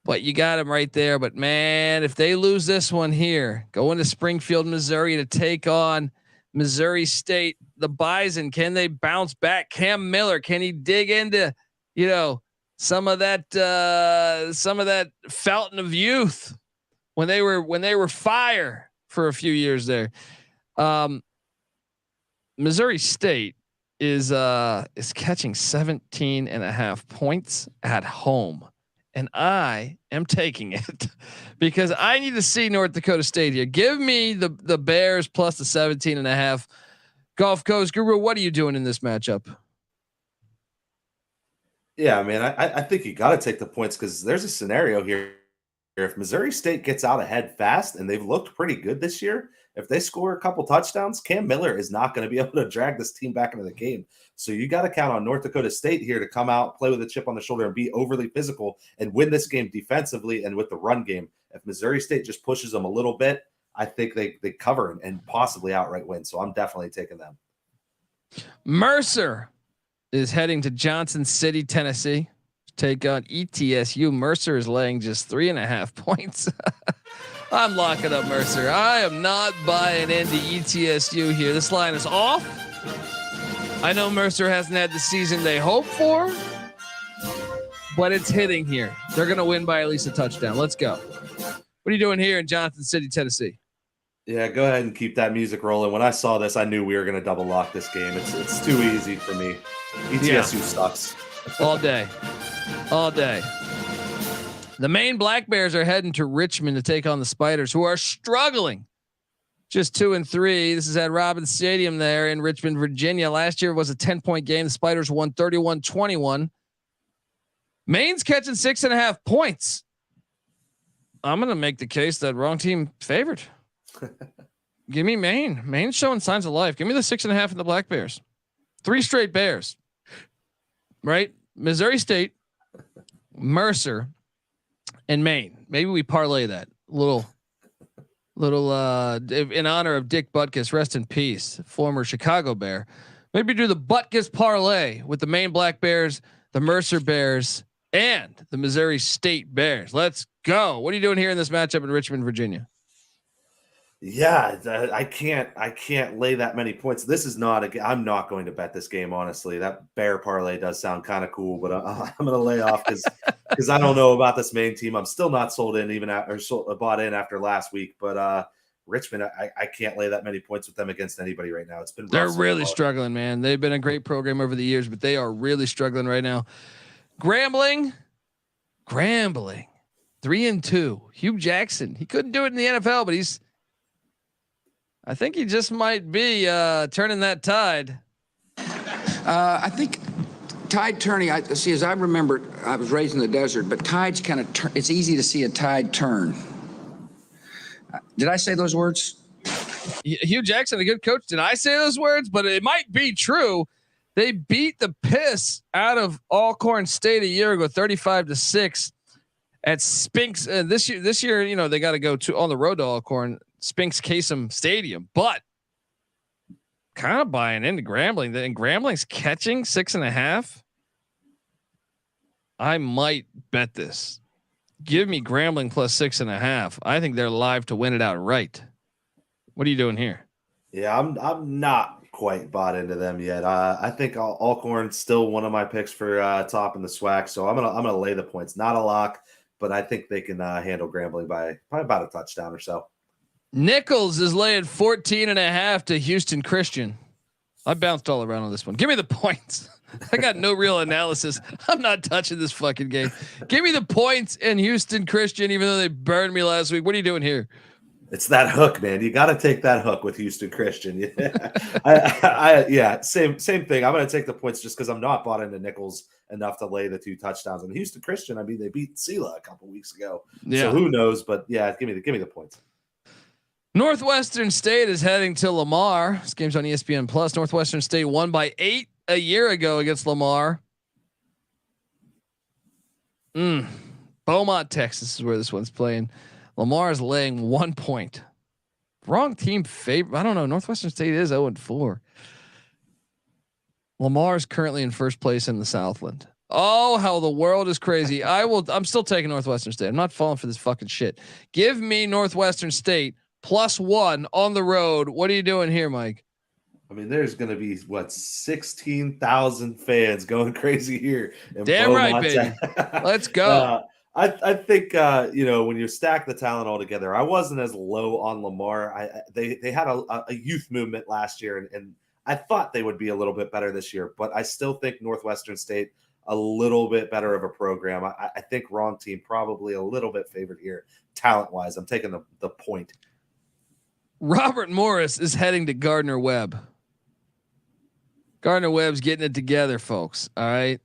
but you got them right there. But man, if they lose this one here, going to Springfield, Missouri to take on Missouri State, the Bison, can they bounce back? Cam Miller, can he dig into, some of that fountain of youth when they were fire for a few years there? Missouri State is catching 17.5 points at home, and I am taking it because I need to see North Dakota State here. Give me the Bears plus the 17.5. Gulf Coast Guru, what are you doing in this matchup? Yeah, man, I think you got to take the points because there's a scenario here. If Missouri State gets out ahead fast, and they've looked pretty good this year, if they score a couple touchdowns, Cam Miller is not going to be able to drag this team back into the game. So you got to count on North Dakota State here to come out, play with a chip on the shoulder, and be overly physical and win this game defensively and with the run game. If Missouri State just pushes them a little bit, I think they cover and possibly outright win. So I'm definitely taking them. Mercer is heading to Johnson City, Tennessee, to take on ETSU. Mercer is laying just 3.5 points. I'm locking up Mercer. I am not buying into ETSU here. This line is off. I know Mercer hasn't had the season they hoped for, but it's hitting here. They're going to win by at least a touchdown. Let's go. What are you doing here in Johnson City, Tennessee? Yeah, go ahead and keep that music rolling. When I saw this, I knew we were going to double lock this game. It's too easy for me. ETSU sucks. All day. The Maine Black Bears are heading to Richmond to take on the Spiders, who are struggling. Just 2-3. This is at Robins Stadium there in Richmond, Virginia. Last year was a 10-point game. The Spiders won 31-21. Maine's catching 6.5 points. I'm going to make the case that wrong team favored. Give me Maine. Maine's showing signs of life. Give me the 6.5 in the Black Bears. 3 straight Bears. Right? Missouri State, Mercer, and Maine. Maybe we parlay that little in honor of Dick Butkus, rest in peace, former Chicago Bear. Maybe do the Butkus parlay with the Maine Black Bears, the Mercer Bears, and the Missouri State Bears. Let's go. What are you doing here in this matchup in Richmond, Virginia? Yeah, I can't lay that many points. This is not I'm not going to bet this game, honestly. That Bear parlay does sound kind of cool, but I'm going to lay off because I don't know about this Maine team. I'm still not sold in bought in after last week, but Richmond, I can't lay that many points with them against anybody right now. It's been they're really struggling, man. They've been a great program over the years, but they are really struggling right now. Grambling, 3-2. Hugh Jackson, he couldn't do it in the NFL, but I think he just might be turning that tide. I think tide turning. As I remember, I was raised in the desert, but tides kind of it's easy to see a tide turn. Did I say those words? Hugh Jackson, a good coach. Did I say those words? But it might be true. They beat the piss out of Alcorn State a year ago, 35-6 at Spinks. This year, you know, they got to go on the road to Alcorn, Spinks Kasem Stadium, but kind of buying into Grambling. And Grambling's catching 6.5. I might bet this. Give me Grambling plus 6.5. I think they're live to win it outright. What are you doing here? Yeah, I'm not quite bought into them yet. I think Alcorn's still one of my picks for top in the SWAC, so I'm gonna lay the points. Not a lock, but I think they can handle Grambling by probably about a touchdown or so. Nichols is laying 14.5 to Houston Christian. I bounced all around on this one. Give me the points. I got no real analysis. I'm not touching this fucking game. Give me the points in Houston Christian, even though they burned me last week. What are you doing here? It's that hook, man. You got to take that hook with Houston Christian. Yeah, yeah, same thing. I'm going to take the points just because I'm not bought into Nichols enough to lay the 2 touchdowns. And Houston Christian, I mean, they beat Sela a couple weeks ago, so who knows? But yeah, give me the points. Northwestern State is heading to Lamar. This game's on ESPN Plus. Northwestern State won by 8 a year ago against Lamar. Beaumont, Texas is where this one's playing. Lamar is laying 1 point. Wrong team favorite. I don't know. Northwestern State is 0-4. Lamar is currently in first place in the Southland. Oh, how the world is crazy. I'm still taking Northwestern State. I'm not falling for this fucking shit. Give me Northwestern State +1 on the road. What are you doing here, Mike? I mean, there's going to be 16,000 fans going crazy here. Damn Beaumont, right, baby. Let's go. I think when you stack the talent all together, I wasn't as low on Lamar. They had a youth movement last year, and I thought they would be a little bit better this year. But I still think Northwestern State a little bit better of a program. I think wrong team probably a little bit favored here, talent wise. I'm taking the point. Robert Morris is heading to Gardner Webb. Gardner Webb's getting it together, folks. All right.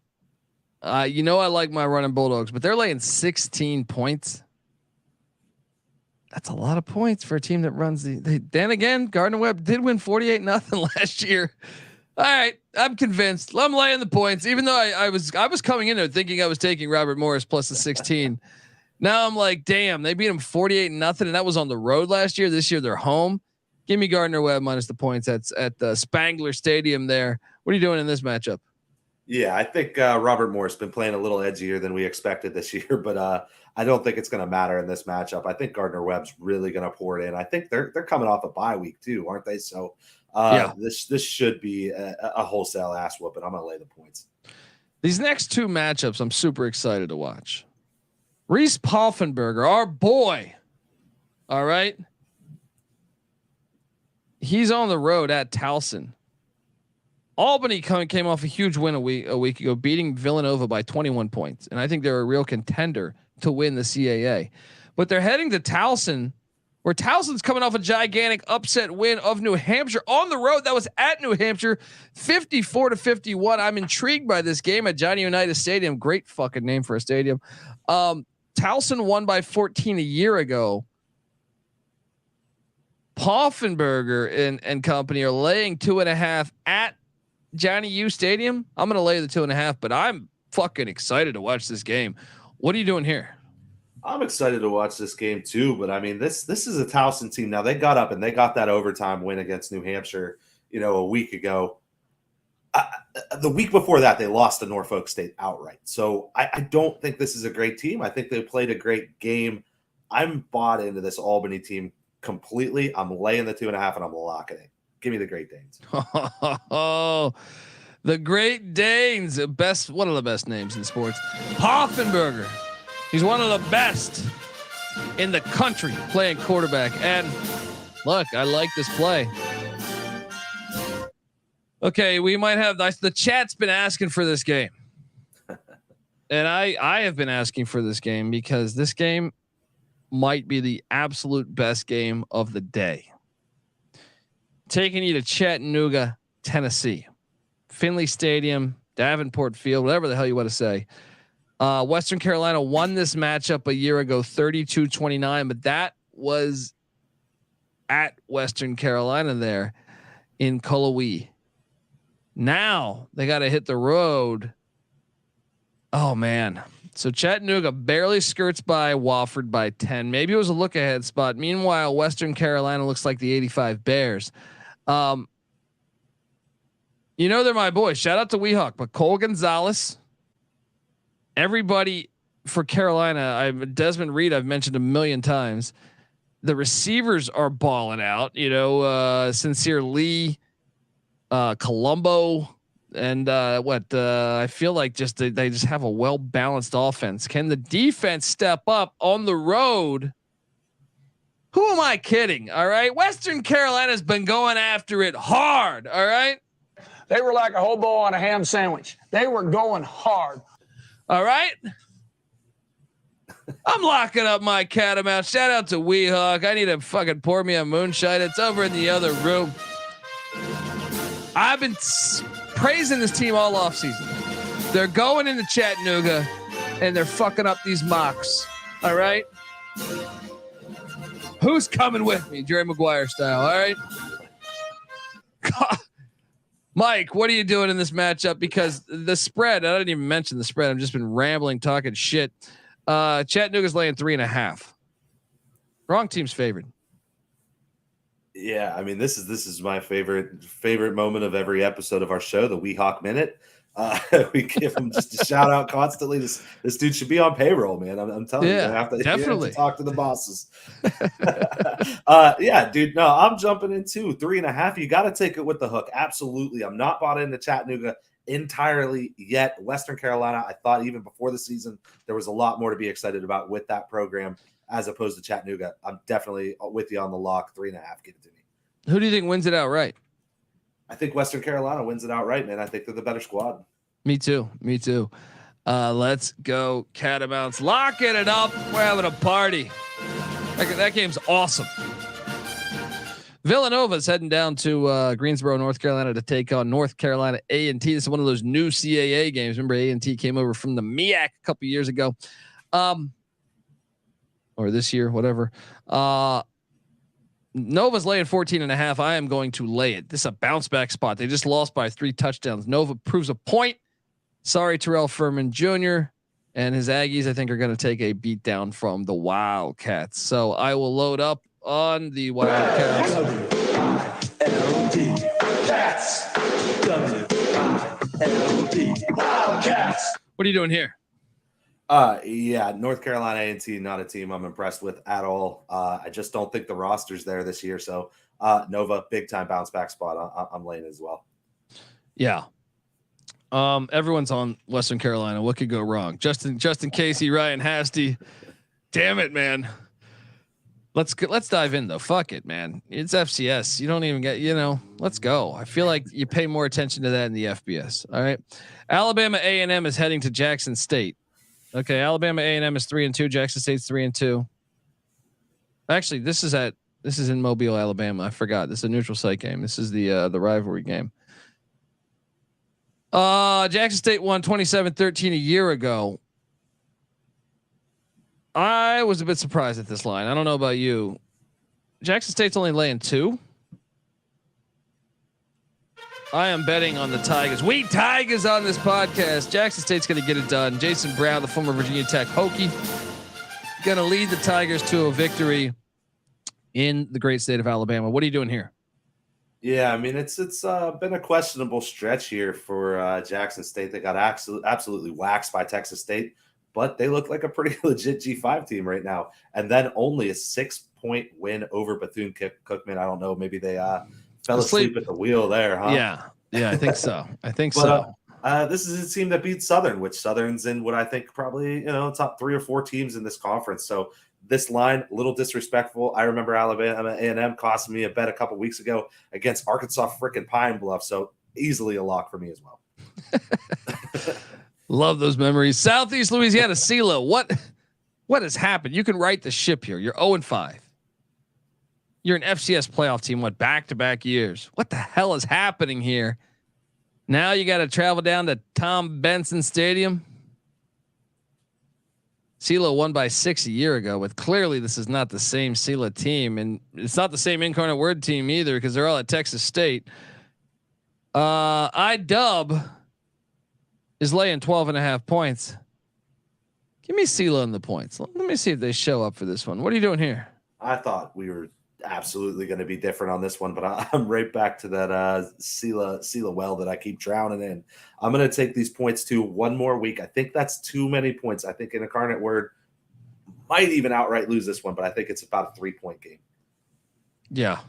I like my running Bulldogs, but they're laying 16 points. That's a lot of points for a team that runs then again, Gardner Webb did win 48-0 last year. All right. I'm convinced. I'm laying the points, even though I was coming in there thinking I was taking Robert Morris plus the 16. Now I'm like, damn, they beat them 48-0, and that was on the road last year. This year they're home. Give me Gardner Webb minus the points. That's at the Spangler Stadium there. What are you doing in this matchup? Yeah, I think Robert Morris has been playing a little edgier than we expected this year, but I don't think it's going to matter in this matchup. I think Gardner Webb's really going to pour it in. I think they're coming off a bye week too, aren't they? So this should be a wholesale ass whooping. I'm going to lay the points. These next 2 matchups, I'm super excited to watch. Reese Poffenberger, our boy. All right. He's on the road at Towson. Albany came off a huge win a week ago, beating Villanova by 21 points. And I think they're a real contender to win the CAA, but they're heading to Towson, where Towson's coming off a gigantic upset win of New Hampshire on the road. That was at New Hampshire, 54-51. I'm intrigued by this game at Johnny Unitas Stadium. Great fucking name for a stadium. Towson won by 14 a year ago. Poffenberger and company are laying 2.5 at Johnny U Stadium. I'm going to lay the 2.5, but I'm fucking excited to watch this game. What are you doing here? I'm excited to watch this game too, but I mean, this is a Towson team. Now they got up and they got that overtime win against New Hampshire, a week ago. The week before that, they lost to Norfolk State outright. So I don't think this is a great team. I think they played a great game. I'm bought into this Albany team completely. I'm laying the 2.5 and I'm locking it. Give me the Great Danes. Oh, the Great Danes, one of the best names in sports. Poffenberger. He's one of the best in the country playing quarterback. And look, I like this play. Okay, we might have the chat's been asking for this game. And I have been asking for this game because this game might be the absolute best game of the day. Taking you to Chattanooga, Tennessee, Finley Stadium, Davenport Field, whatever the hell you want to say. Western Carolina won this matchup a year ago, 32-29, but that was at Western Carolina there in Cullowhee. Now they got to hit the road. Oh man. So Chattanooga barely skirts by Wofford by 10. Maybe it was a look ahead spot. Meanwhile, Western Carolina looks like the 85 Bears. They're my boys. Shout out to Weehawk, but Cole Gonzalez, everybody for Carolina. Desmond Reed, I've mentioned a million times. The receivers are balling out, Sincere Lee, Colombo, and I feel like they just have a well balanced offense. Can the defense step up on the road? Who am I kidding? All right. Western Carolina's been going after it hard. All right. They were like a hobo on a ham sandwich. They were going hard. All right. I'm locking up my Catamount. Shout out to Weehawk. I need to fucking pour me a moonshine. It's over in the other room. I've been praising this team all off season. They're going into Chattanooga and they're fucking up these mocks. All right. Who's coming with me? Jerry Maguire style. All right. God. Mike, what are you doing in this matchup? Because the spread, I didn't even mention the spread. I've just been rambling, talking shit. Chattanooga's laying 3.5. Wrong team's favored. Yeah, I mean, this is my favorite moment of every episode of our show, the Weehawk Minute. We give him just a shout out constantly. This dude should be on payroll, man. I'm telling you, you have to talk to the bosses. Yeah, dude. No, I'm jumping in too. 3.5. You got to take it with the hook. Absolutely. I'm not bought into Chattanooga entirely yet. Western Carolina, I thought even before the season there was a lot more to be excited about with that program as opposed to Chattanooga. I'm definitely with you on the lock. 3.5. Get it to me. Who do you think wins it outright? I think Western Carolina wins it outright, man. I think they're the better squad. Me too. Let's go Catamounts. Locking it up. We're having a party. That game's awesome. Villanova's heading down to Greensboro, North Carolina to take on North Carolina A&T. This is one of those new CAA games. Remember A&T came over from the MEAC a couple years ago. Or this year, whatever. Nova's laying 14.5. I am going to lay it. This is a bounce back spot. They just lost by 3 touchdowns. Nova proves a point. Sorry, Terrell Furman Jr. and his Aggies, I think, are going to take a beat down from the Wildcats. So I will load up on the Wildcats. What are you doing here? Yeah, North Carolina A&T, not a team I'm impressed with at all. I just don't think the roster's there this year. So Nova, big time bounce back spot. I'm laying as well. Yeah. Everyone's on Western Carolina. What could go wrong? Justin Casey, Ryan Hasty. Damn it, man. Let's dive in though. Fuck it, man. It's FCS. You don't even get, let's go. I feel like you pay more attention to that in the FBS. All right. Alabama A&M is heading to Jackson State. Okay. Alabama A&M is 3-2. Jackson State's 3-2. Actually, this is in Mobile, Alabama. I forgot. This is a neutral site game. This is the rivalry game. Jackson State won 27-13 a year ago. I was a bit surprised at this line. I don't know about you. Jackson State's only laying 2. I am betting on the Tigers. We Tigers on this podcast. Jackson State's going to get it done. Jason Brown, the former Virginia Tech Hokie, going to lead the Tigers to a victory in the great state of Alabama. What are you doing here? Yeah, I mean it's been a questionable stretch here for Jackson State. They got absolutely waxed by Texas State, but they look like a pretty legit G5 team right now. And then only a 6-point win over Bethune-Cookman. I don't know, maybe they fell asleep at the wheel there, huh? Yeah, I think so. This is a team that beat Southern, which Southern's in what I think probably top 3 or 4 teams in this conference. So this line, a little disrespectful. I remember Alabama A&M costing me a bet a couple weeks ago against Arkansas frickin' Pine Bluff. So easily a lock for me as well. Love those memories. Southeast Louisiana, CeeLo. What has happened? You can right the ship here. You're 0-5. You're an FCS playoff team. Back-to-back years? What the hell is happening here? Now you got to travel down to Tom Benson Stadium. CeeLo won by 6 a year ago, but clearly this is not the same CeeLo team, and it's not the same Incarnate Word team either because they're all at Texas State. IDub is laying 12.5 points. Give me CeeLo in the points. Let me see if they show up for this one. What are you doing here? I thought we were absolutely going to be different on this one, but I'm right back to that CeeLo well that I keep drowning in. I'm going to take these points to one more week. I think that's too many points. I think Incarnate Word might even outright lose this one, but I think it's about a 3-point game. Yeah.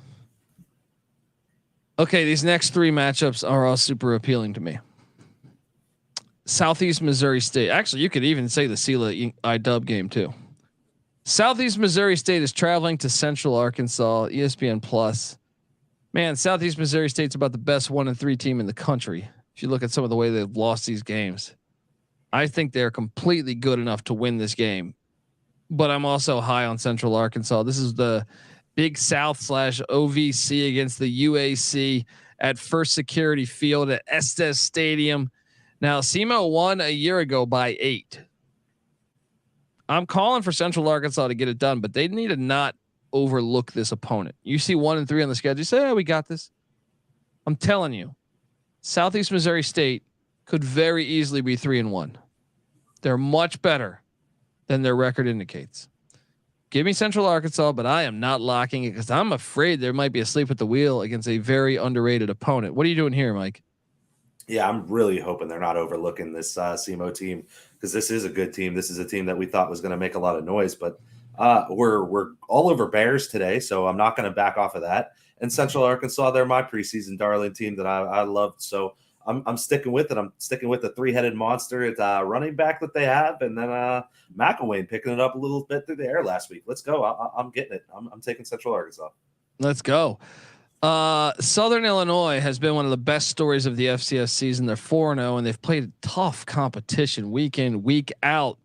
Okay, these next 3 matchups are all super appealing to me. Southeast Missouri State. Actually, you could even say the CeeLo IDub game too. Southeast Missouri State is traveling to Central Arkansas. ESPN Plus. Man, Southeast Missouri State's about the best 1-3 team in the country. If you look at some of the way they've lost these games, I think they're completely good enough to win this game. But I'm also high on Central Arkansas. This is the Big South / OVC against the UAC at First Security Field at Estes Stadium. Now, SEMO won a year ago by 8. I'm calling for Central Arkansas to get it done, but they need to not overlook this opponent. You see 1-3 on the schedule, you say, we got this. I'm telling you, Southeast Missouri State could very easily be 3-1. They're much better than their record indicates. Give me Central Arkansas, but I am not locking it because I'm afraid there might be asleep at the wheel against a very underrated opponent. What are you doing here, Mike? Yeah, I'm really hoping they're not overlooking this SEMO team because this is a good team. This is a team that we thought was going to make a lot of noise, but we're all over Bears today, so I'm not going to back off of that. And Central Arkansas, they're my preseason darling team that I loved, so I'm sticking with it. I'm sticking with the 3-headed monster at running back that they have, and then McElwain picking it up a little bit through the air last week. Let's go. I'm getting it. I'm taking Central Arkansas. Let's go. Southern Illinois has been one of the best stories of the FCS season. They're 4-0 and they've played tough competition week in, week out.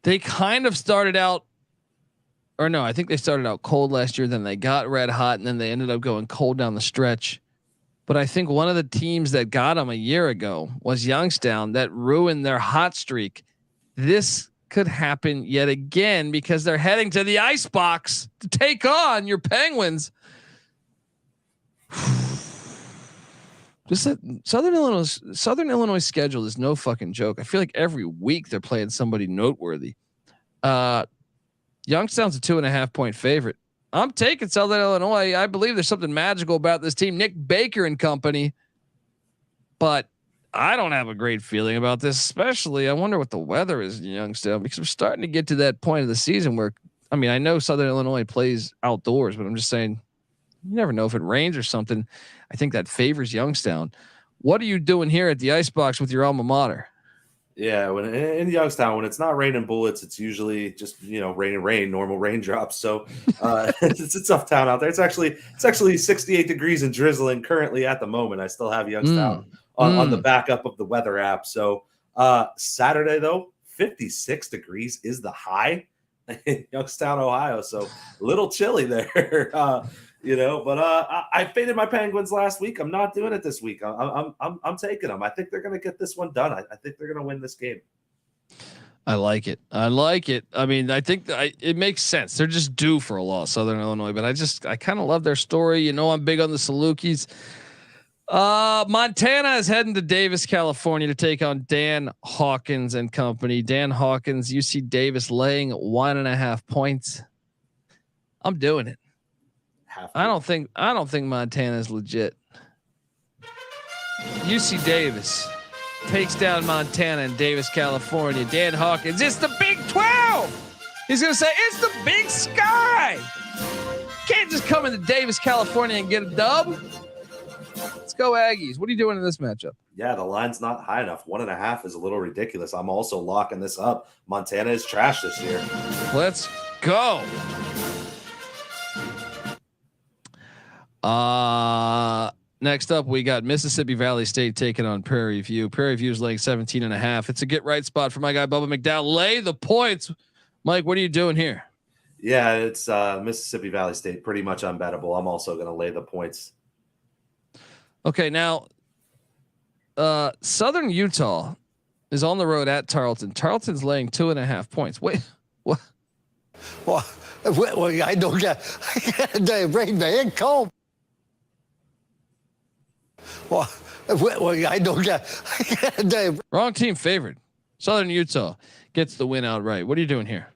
They kind of started out, or no, I think they started out cold last year. Then they got red hot and then they ended up going cold down the stretch. But I think one of the teams that got them a year ago was Youngstown that ruined their hot streak. This could happen yet again because they're heading to the ice box to take on your Penguins. Just that Southern Illinois schedule is no fucking joke. I feel like every week they're playing somebody noteworthy. Youngstown's a 2.5-point favorite. I'm taking Southern Illinois. I believe there's something magical about this team, Nick Baker and company, but I don't have a great feeling about this. Especially, I wonder what the weather is in Youngstown because we're starting to get to that point of the season where, I mean, I know Southern Illinois plays outdoors, but I'm just saying, you never know if it rains or something. I think that favors Youngstown. What are you doing here at the Icebox with your alma mater? Yeah, when in Youngstown, when it's not raining bullets, it's usually just rain, normal raindrops. So it's a tough town out there. It's actually 68 degrees and drizzling currently at the moment. I still have Youngstown on the backup of the weather app. So Saturday though, 56 degrees is the high in Youngstown, Ohio. So a little chilly there. But I faded my Penguins last week. I'm not doing it this week. I'm taking them. I think they're going to get this one done. I think they're going to win this game. I like it. I mean, I think it makes sense. They're just due for a loss, Southern Illinois, but I kind of love their story. You know, I'm big on the Salukis. Montana is heading to Davis, California to take on Dan Hawkins and company. Dan Hawkins, UC Davis laying 1.5 points. I'm doing it. I don't think Montana is legit. UC Davis takes down Montana in Davis, California. Dan Hawkins, it's the Big 12. He's going to say, it's the Big Sky. Can't just come into Davis, California and get a dub. Let's go Aggies. What are you doing in this matchup? Yeah, the line's not high enough. 1.5 is a little ridiculous. I'm also locking this up. Montana is trash this year. Let's go. Next up, we got Mississippi Valley State taking on Prairie View. Prairie View is laying 17.5. It's a get right spot for my guy Bubba McDowell. Lay the points. Mike, what are you doing here? Yeah, it's Mississippi Valley State, pretty much unbettable. I'm also going to lay the points. Okay, now Southern Utah is on the road at Tarleton. Tarleton's laying 2.5 points. Wait, what? Well, I don't get the rain man cold. Well, I don't get the wrong team favored. Southern Utah gets the win outright. What are you doing here?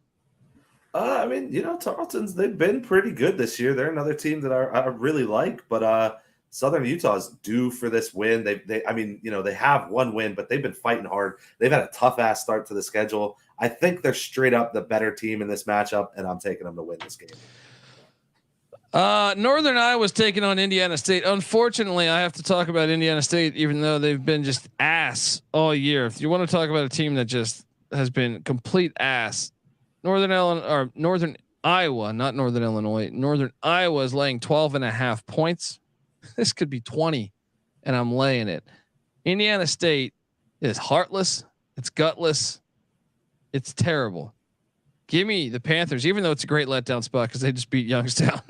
I mean, you know, Tarleton's, they've been pretty good this year. They're another team that I really like, but Southern Utah is due for this win. I mean, you know, they have one win, but they've been fighting hard. They've had a tough ass start to the schedule. I think they're straight up the better team in this matchup, and I'm taking them to win this game. Northern Iowa's taking on Indiana State. Unfortunately, I have to talk about Indiana State, even though they've been just ass all year. If you want to talk about a team that just has been complete ass, Northern Iowa, not Northern Illinois. Northern Iowa is laying 12.5 points. This could be 20, and I'm laying it. Indiana State is heartless. It's gutless. It's terrible. Give me the Panthers, even though it's a great letdown spot because they just beat Youngstown.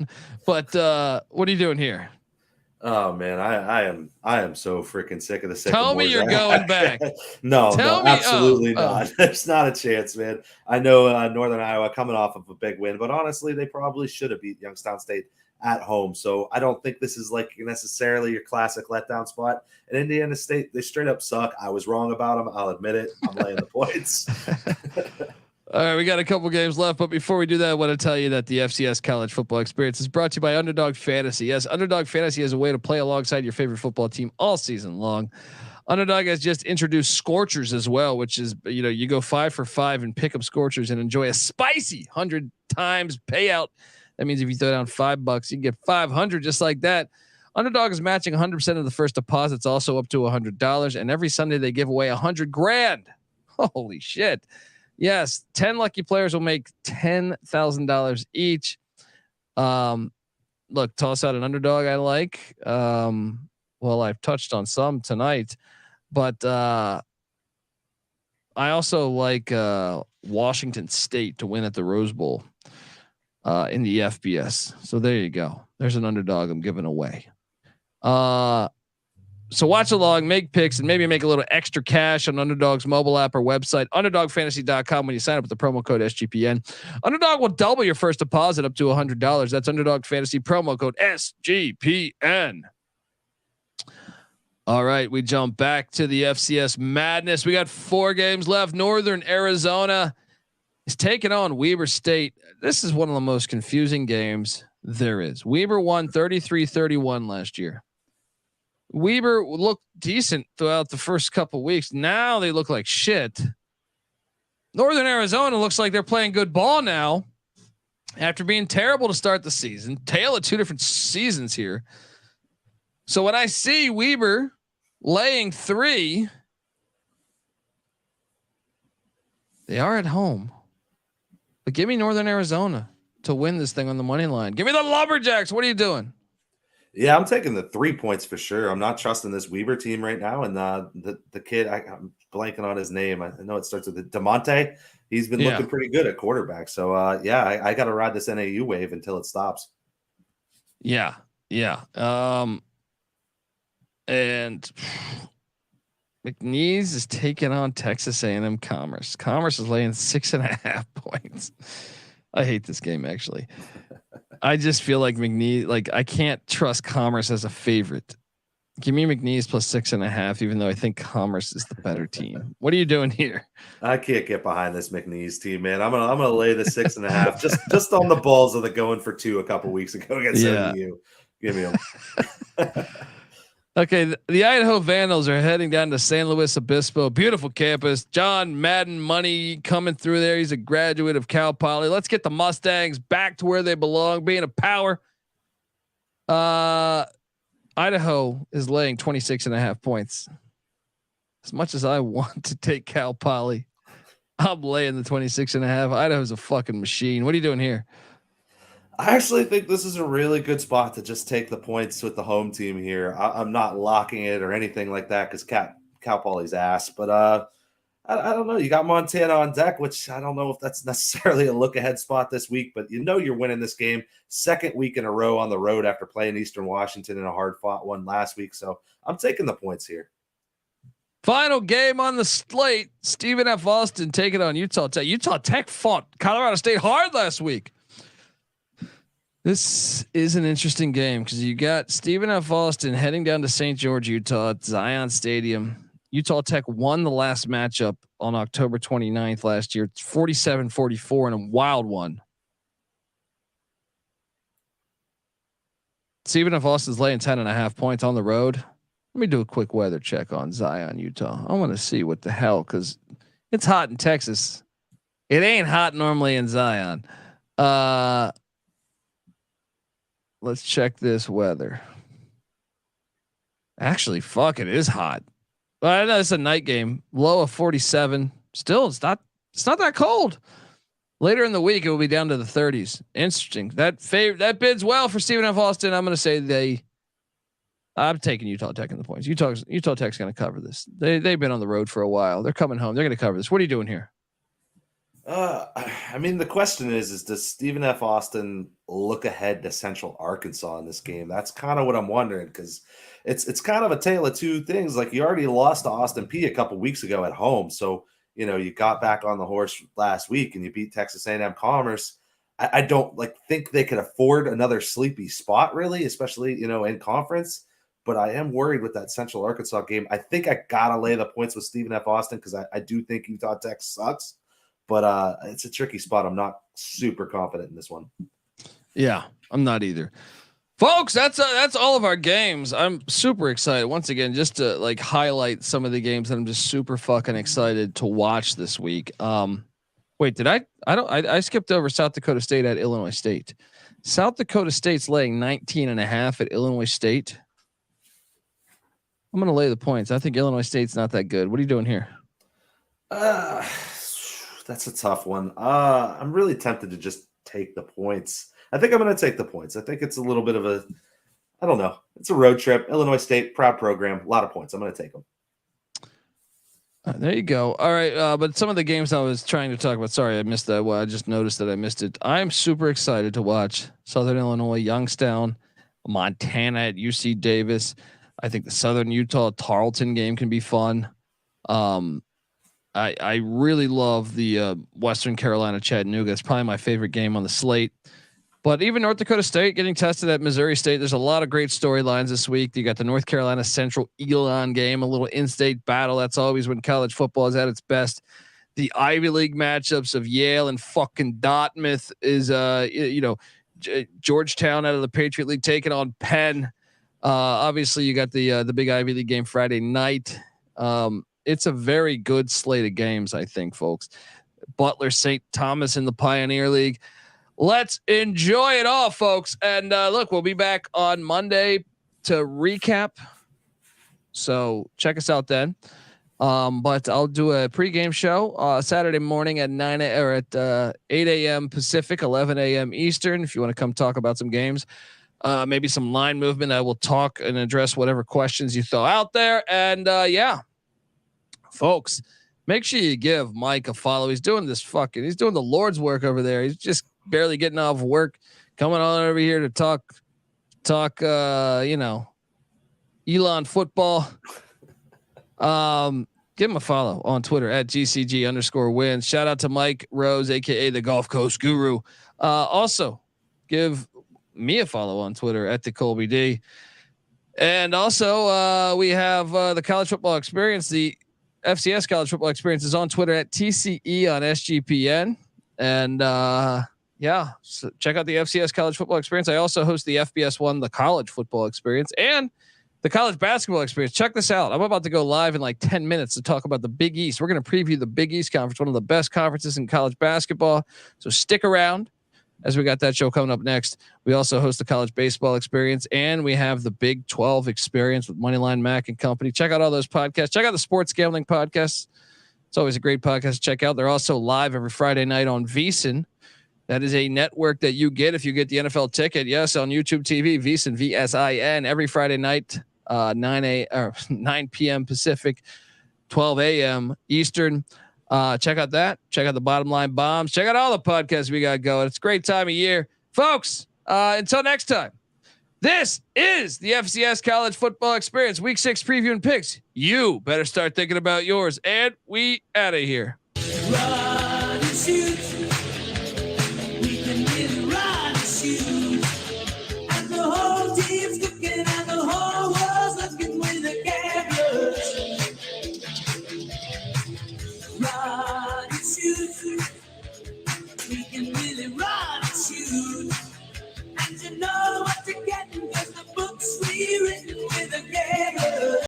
But what are you doing here? Oh man, I am so freaking sick of the Sycamores. Tell me you're going back. No, absolutely not. There's not a chance, man. I know Northern Iowa coming off of a big win, but honestly, they probably should have beat Youngstown State at home. So I don't think this is like necessarily your classic letdown spot. And Indiana State, they straight up suck. I was wrong about them. I'll admit it. I'm laying the points. All right, we got a couple games left, but before we do that, I want to tell you that the FCS college football experience is brought to you by Underdog Fantasy. Yes, Underdog Fantasy is a way to play alongside your favorite football team all season long. Underdog has just introduced Scorchers as well, which is, you know, you go 5 for 5 and pick up Scorchers and enjoy a spicy 100 times payout. That means if you throw down $5, you can get 500 just like that. Underdog is matching 100% of the first deposits, also up to $100, and every Sunday they give away $100,000. Holy shit! Yes, 10 lucky players will make $10,000 each. Look, toss out an underdog I like. Well, I've touched on some tonight, but I also like Washington State to win at the Rose Bowl in the FBS. So there you go. There's an underdog I'm giving away. So watch along, make picks, and maybe make a little extra cash on Underdog's mobile app or website, underdogfantasy.com, when you sign up with the promo code SGPN. Underdog will double your first deposit up to $100. That's Underdog Fantasy promo code SGPN. All right, we jump back to the FCS madness. We got 4 games left. Northern Arizona is taking on Weber State. This is one of the most confusing games there is. Weber won 33-31 last year. Weber looked decent throughout the first couple weeks. Now they look like shit. Northern Arizona looks like they're playing good ball now after being terrible to start the season. Tale of 2 different seasons here. So when I see Weber laying 3, they are at home. But give me Northern Arizona to win this thing on the money line. Give me the Lumberjacks. What are you doing? Yeah, I'm taking the 3 points for sure. I'm not trusting this Weber team right now. And the kid, I'm blanking on his name. I know it starts with DeMonte. He's been looking pretty good at quarterback. So I got to ride this NAU wave until it stops. Yeah. And McNeese is taking on Texas A&M Commerce. Commerce is laying 6.5 points. I hate this game actually. I just feel like McNeese, like I can't trust Commerce as a favorite. Give me McNeese plus 6.5, even though I think Commerce is the better team. What are you doing here? I can't get behind this McNeese team, man. I'm gonna lay the 6.5 just on the balls of the going for 2 a couple weeks ago against OU. Give me them. Okay, the Idaho Vandals are heading down to San Luis Obispo. Beautiful campus. John Madden money coming through there. He's a graduate of Cal Poly. Let's get the Mustangs back to where they belong, being a power. Idaho is laying 26.5 points. As much as I want to take Cal Poly, I'm laying the 26.5. Idaho's a fucking machine. What are you doing here? I actually think this is a really good spot to just take the points with the home team here. I'm not locking it or anything like that because Cal Poly's ass. But I don't know. You got Montana on deck, which I don't know if that's necessarily a look ahead spot this week, but you know you're winning this game. Second week in a row on the road after playing Eastern Washington in a hard fought one last week. So I'm taking the points here. Final game on the slate. Stephen F. Austin taking on Utah Tech. Utah Tech fought Colorado State hard last week. This is an interesting game because you got Stephen F. Austin heading down to St. George, Utah at Zion Stadium. Utah Tech won the last matchup on October 29th last year. It's 47-44 in a wild one. Stephen F. Austin's laying 10.5 points on the road. Let me do a quick weather check on Zion, Utah. I want to see what the hell, because it's hot in Texas. It ain't hot normally in Zion. Let's check this weather. Actually, fuck, it is hot. Well, I know it's a night game. Low of 47. Still, it's not that cold. Later in the week, it will be down to the 30s. Interesting. That bids well for Stephen F. Austin. I'm going to say I'm taking Utah Tech in the points. Utah Tech's going to cover this. They've been on the road for a while. They're coming home. They're going to cover this. What are you doing here? I mean, the question is does Stephen F. Austin look ahead to Central Arkansas in this game? That's kind of what I'm wondering, because it's kind of a tale of two things. Like, you already lost to Austin P a couple weeks ago at home, so you know you got back on the horse last week and you beat Texas A&M Commerce. I don't think they could afford another sleepy spot, really, especially in conference. But I am worried with that Central Arkansas game. I think I gotta lay the points with Stephen F. Austin because I do think Utah Tech sucks. But it's a tricky spot. I'm not super confident in this one. Yeah, I'm not either. Folks, that's all of our games. I'm super excited once again, just to highlight some of the games that I'm just super fucking excited to watch this week. Wait, did I skipped over South Dakota State at Illinois State. South Dakota State's laying 19.5 at Illinois State. I'm going to lay the points. I think Illinois State's not that good. What are you doing here? That's a tough one. I'm really tempted to just take the points. I think I'm going to take the points. I think it's a little bit of I don't know. It's a road trip. Illinois State, proud program, a lot of points. I'm going to take them. There you go. All right. But some of the games I was trying to talk about, sorry, I missed that. Well, I just noticed that I missed it. I'm super excited to watch Southern Illinois, Youngstown, Montana at UC Davis. I think the Southern Utah Tarleton game can be fun. I really love the Western Carolina Chattanooga. It's probably my favorite game on the slate. But even North Dakota State getting tested at Missouri State. There's a lot of great storylines this week. You got the North Carolina Central Elon game, a little in-state battle. That's always when college football is at its best. The Ivy League matchups of Yale and fucking Dartmouth is, Georgetown out of the Patriot League taking on Penn. Obviously, you got the big Ivy League game Friday night. It's a very good slate of games, I think, folks. Butler, St. Thomas in the Pioneer League. Let's enjoy it all, folks. And look, we'll be back on Monday to recap. So check us out then. But I'll do a pregame show Saturday morning at 8 a.m. Pacific, 11 a.m. Eastern. If you want to come talk about some games, maybe some line movement, I will talk and address whatever questions you throw out there. And folks, make sure you give Mike a follow. He's doing the Lord's work over there. He's just barely getting off work, coming on over here to talk, Elon football. Give him a follow on Twitter at GCG_wins. Shout out to Mike Rose, aka the Gulf Coast Guru. Also, give me a follow on Twitter at the Colby D. And also, we have the College Football Experience. The FCS College Football Experience is on Twitter at TCE on SGPN. And so check out the FCS College Football Experience. I also host the FBS1, the College Football Experience, and the College Basketball Experience. Check this out. I'm about to go live in like 10 minutes to talk about the Big East. We're going to preview the Big East Conference, one of the best conferences in college basketball. So stick around as we got that show coming up next. We also host the College Baseball Experience, and we have the Big 12 Experience with Moneyline Mac and Company. Check out all those podcasts. Check out the Sports Gambling Podcasts. It's always a great podcast to check out. They're also live every Friday night on VSiN. That is a network that you get if you get the NFL ticket. Yes, on YouTube TV, VSiN, VSIN, every Friday night, 9 p.m. Pacific, 12 a.m. Eastern. Check out that. Check out the Bottom Line Bombs. Check out all the podcasts we got going. It's a great time of year, folks. Until next time, this is the FCS College Football Experience, Week 6 preview and picks. You better start thinking about yours, and we out of here. Run and shoot. We can really run and shoot. And the whole team's looking and the whole world's looking with the cameras. Run and shoot. We can really run and shoot.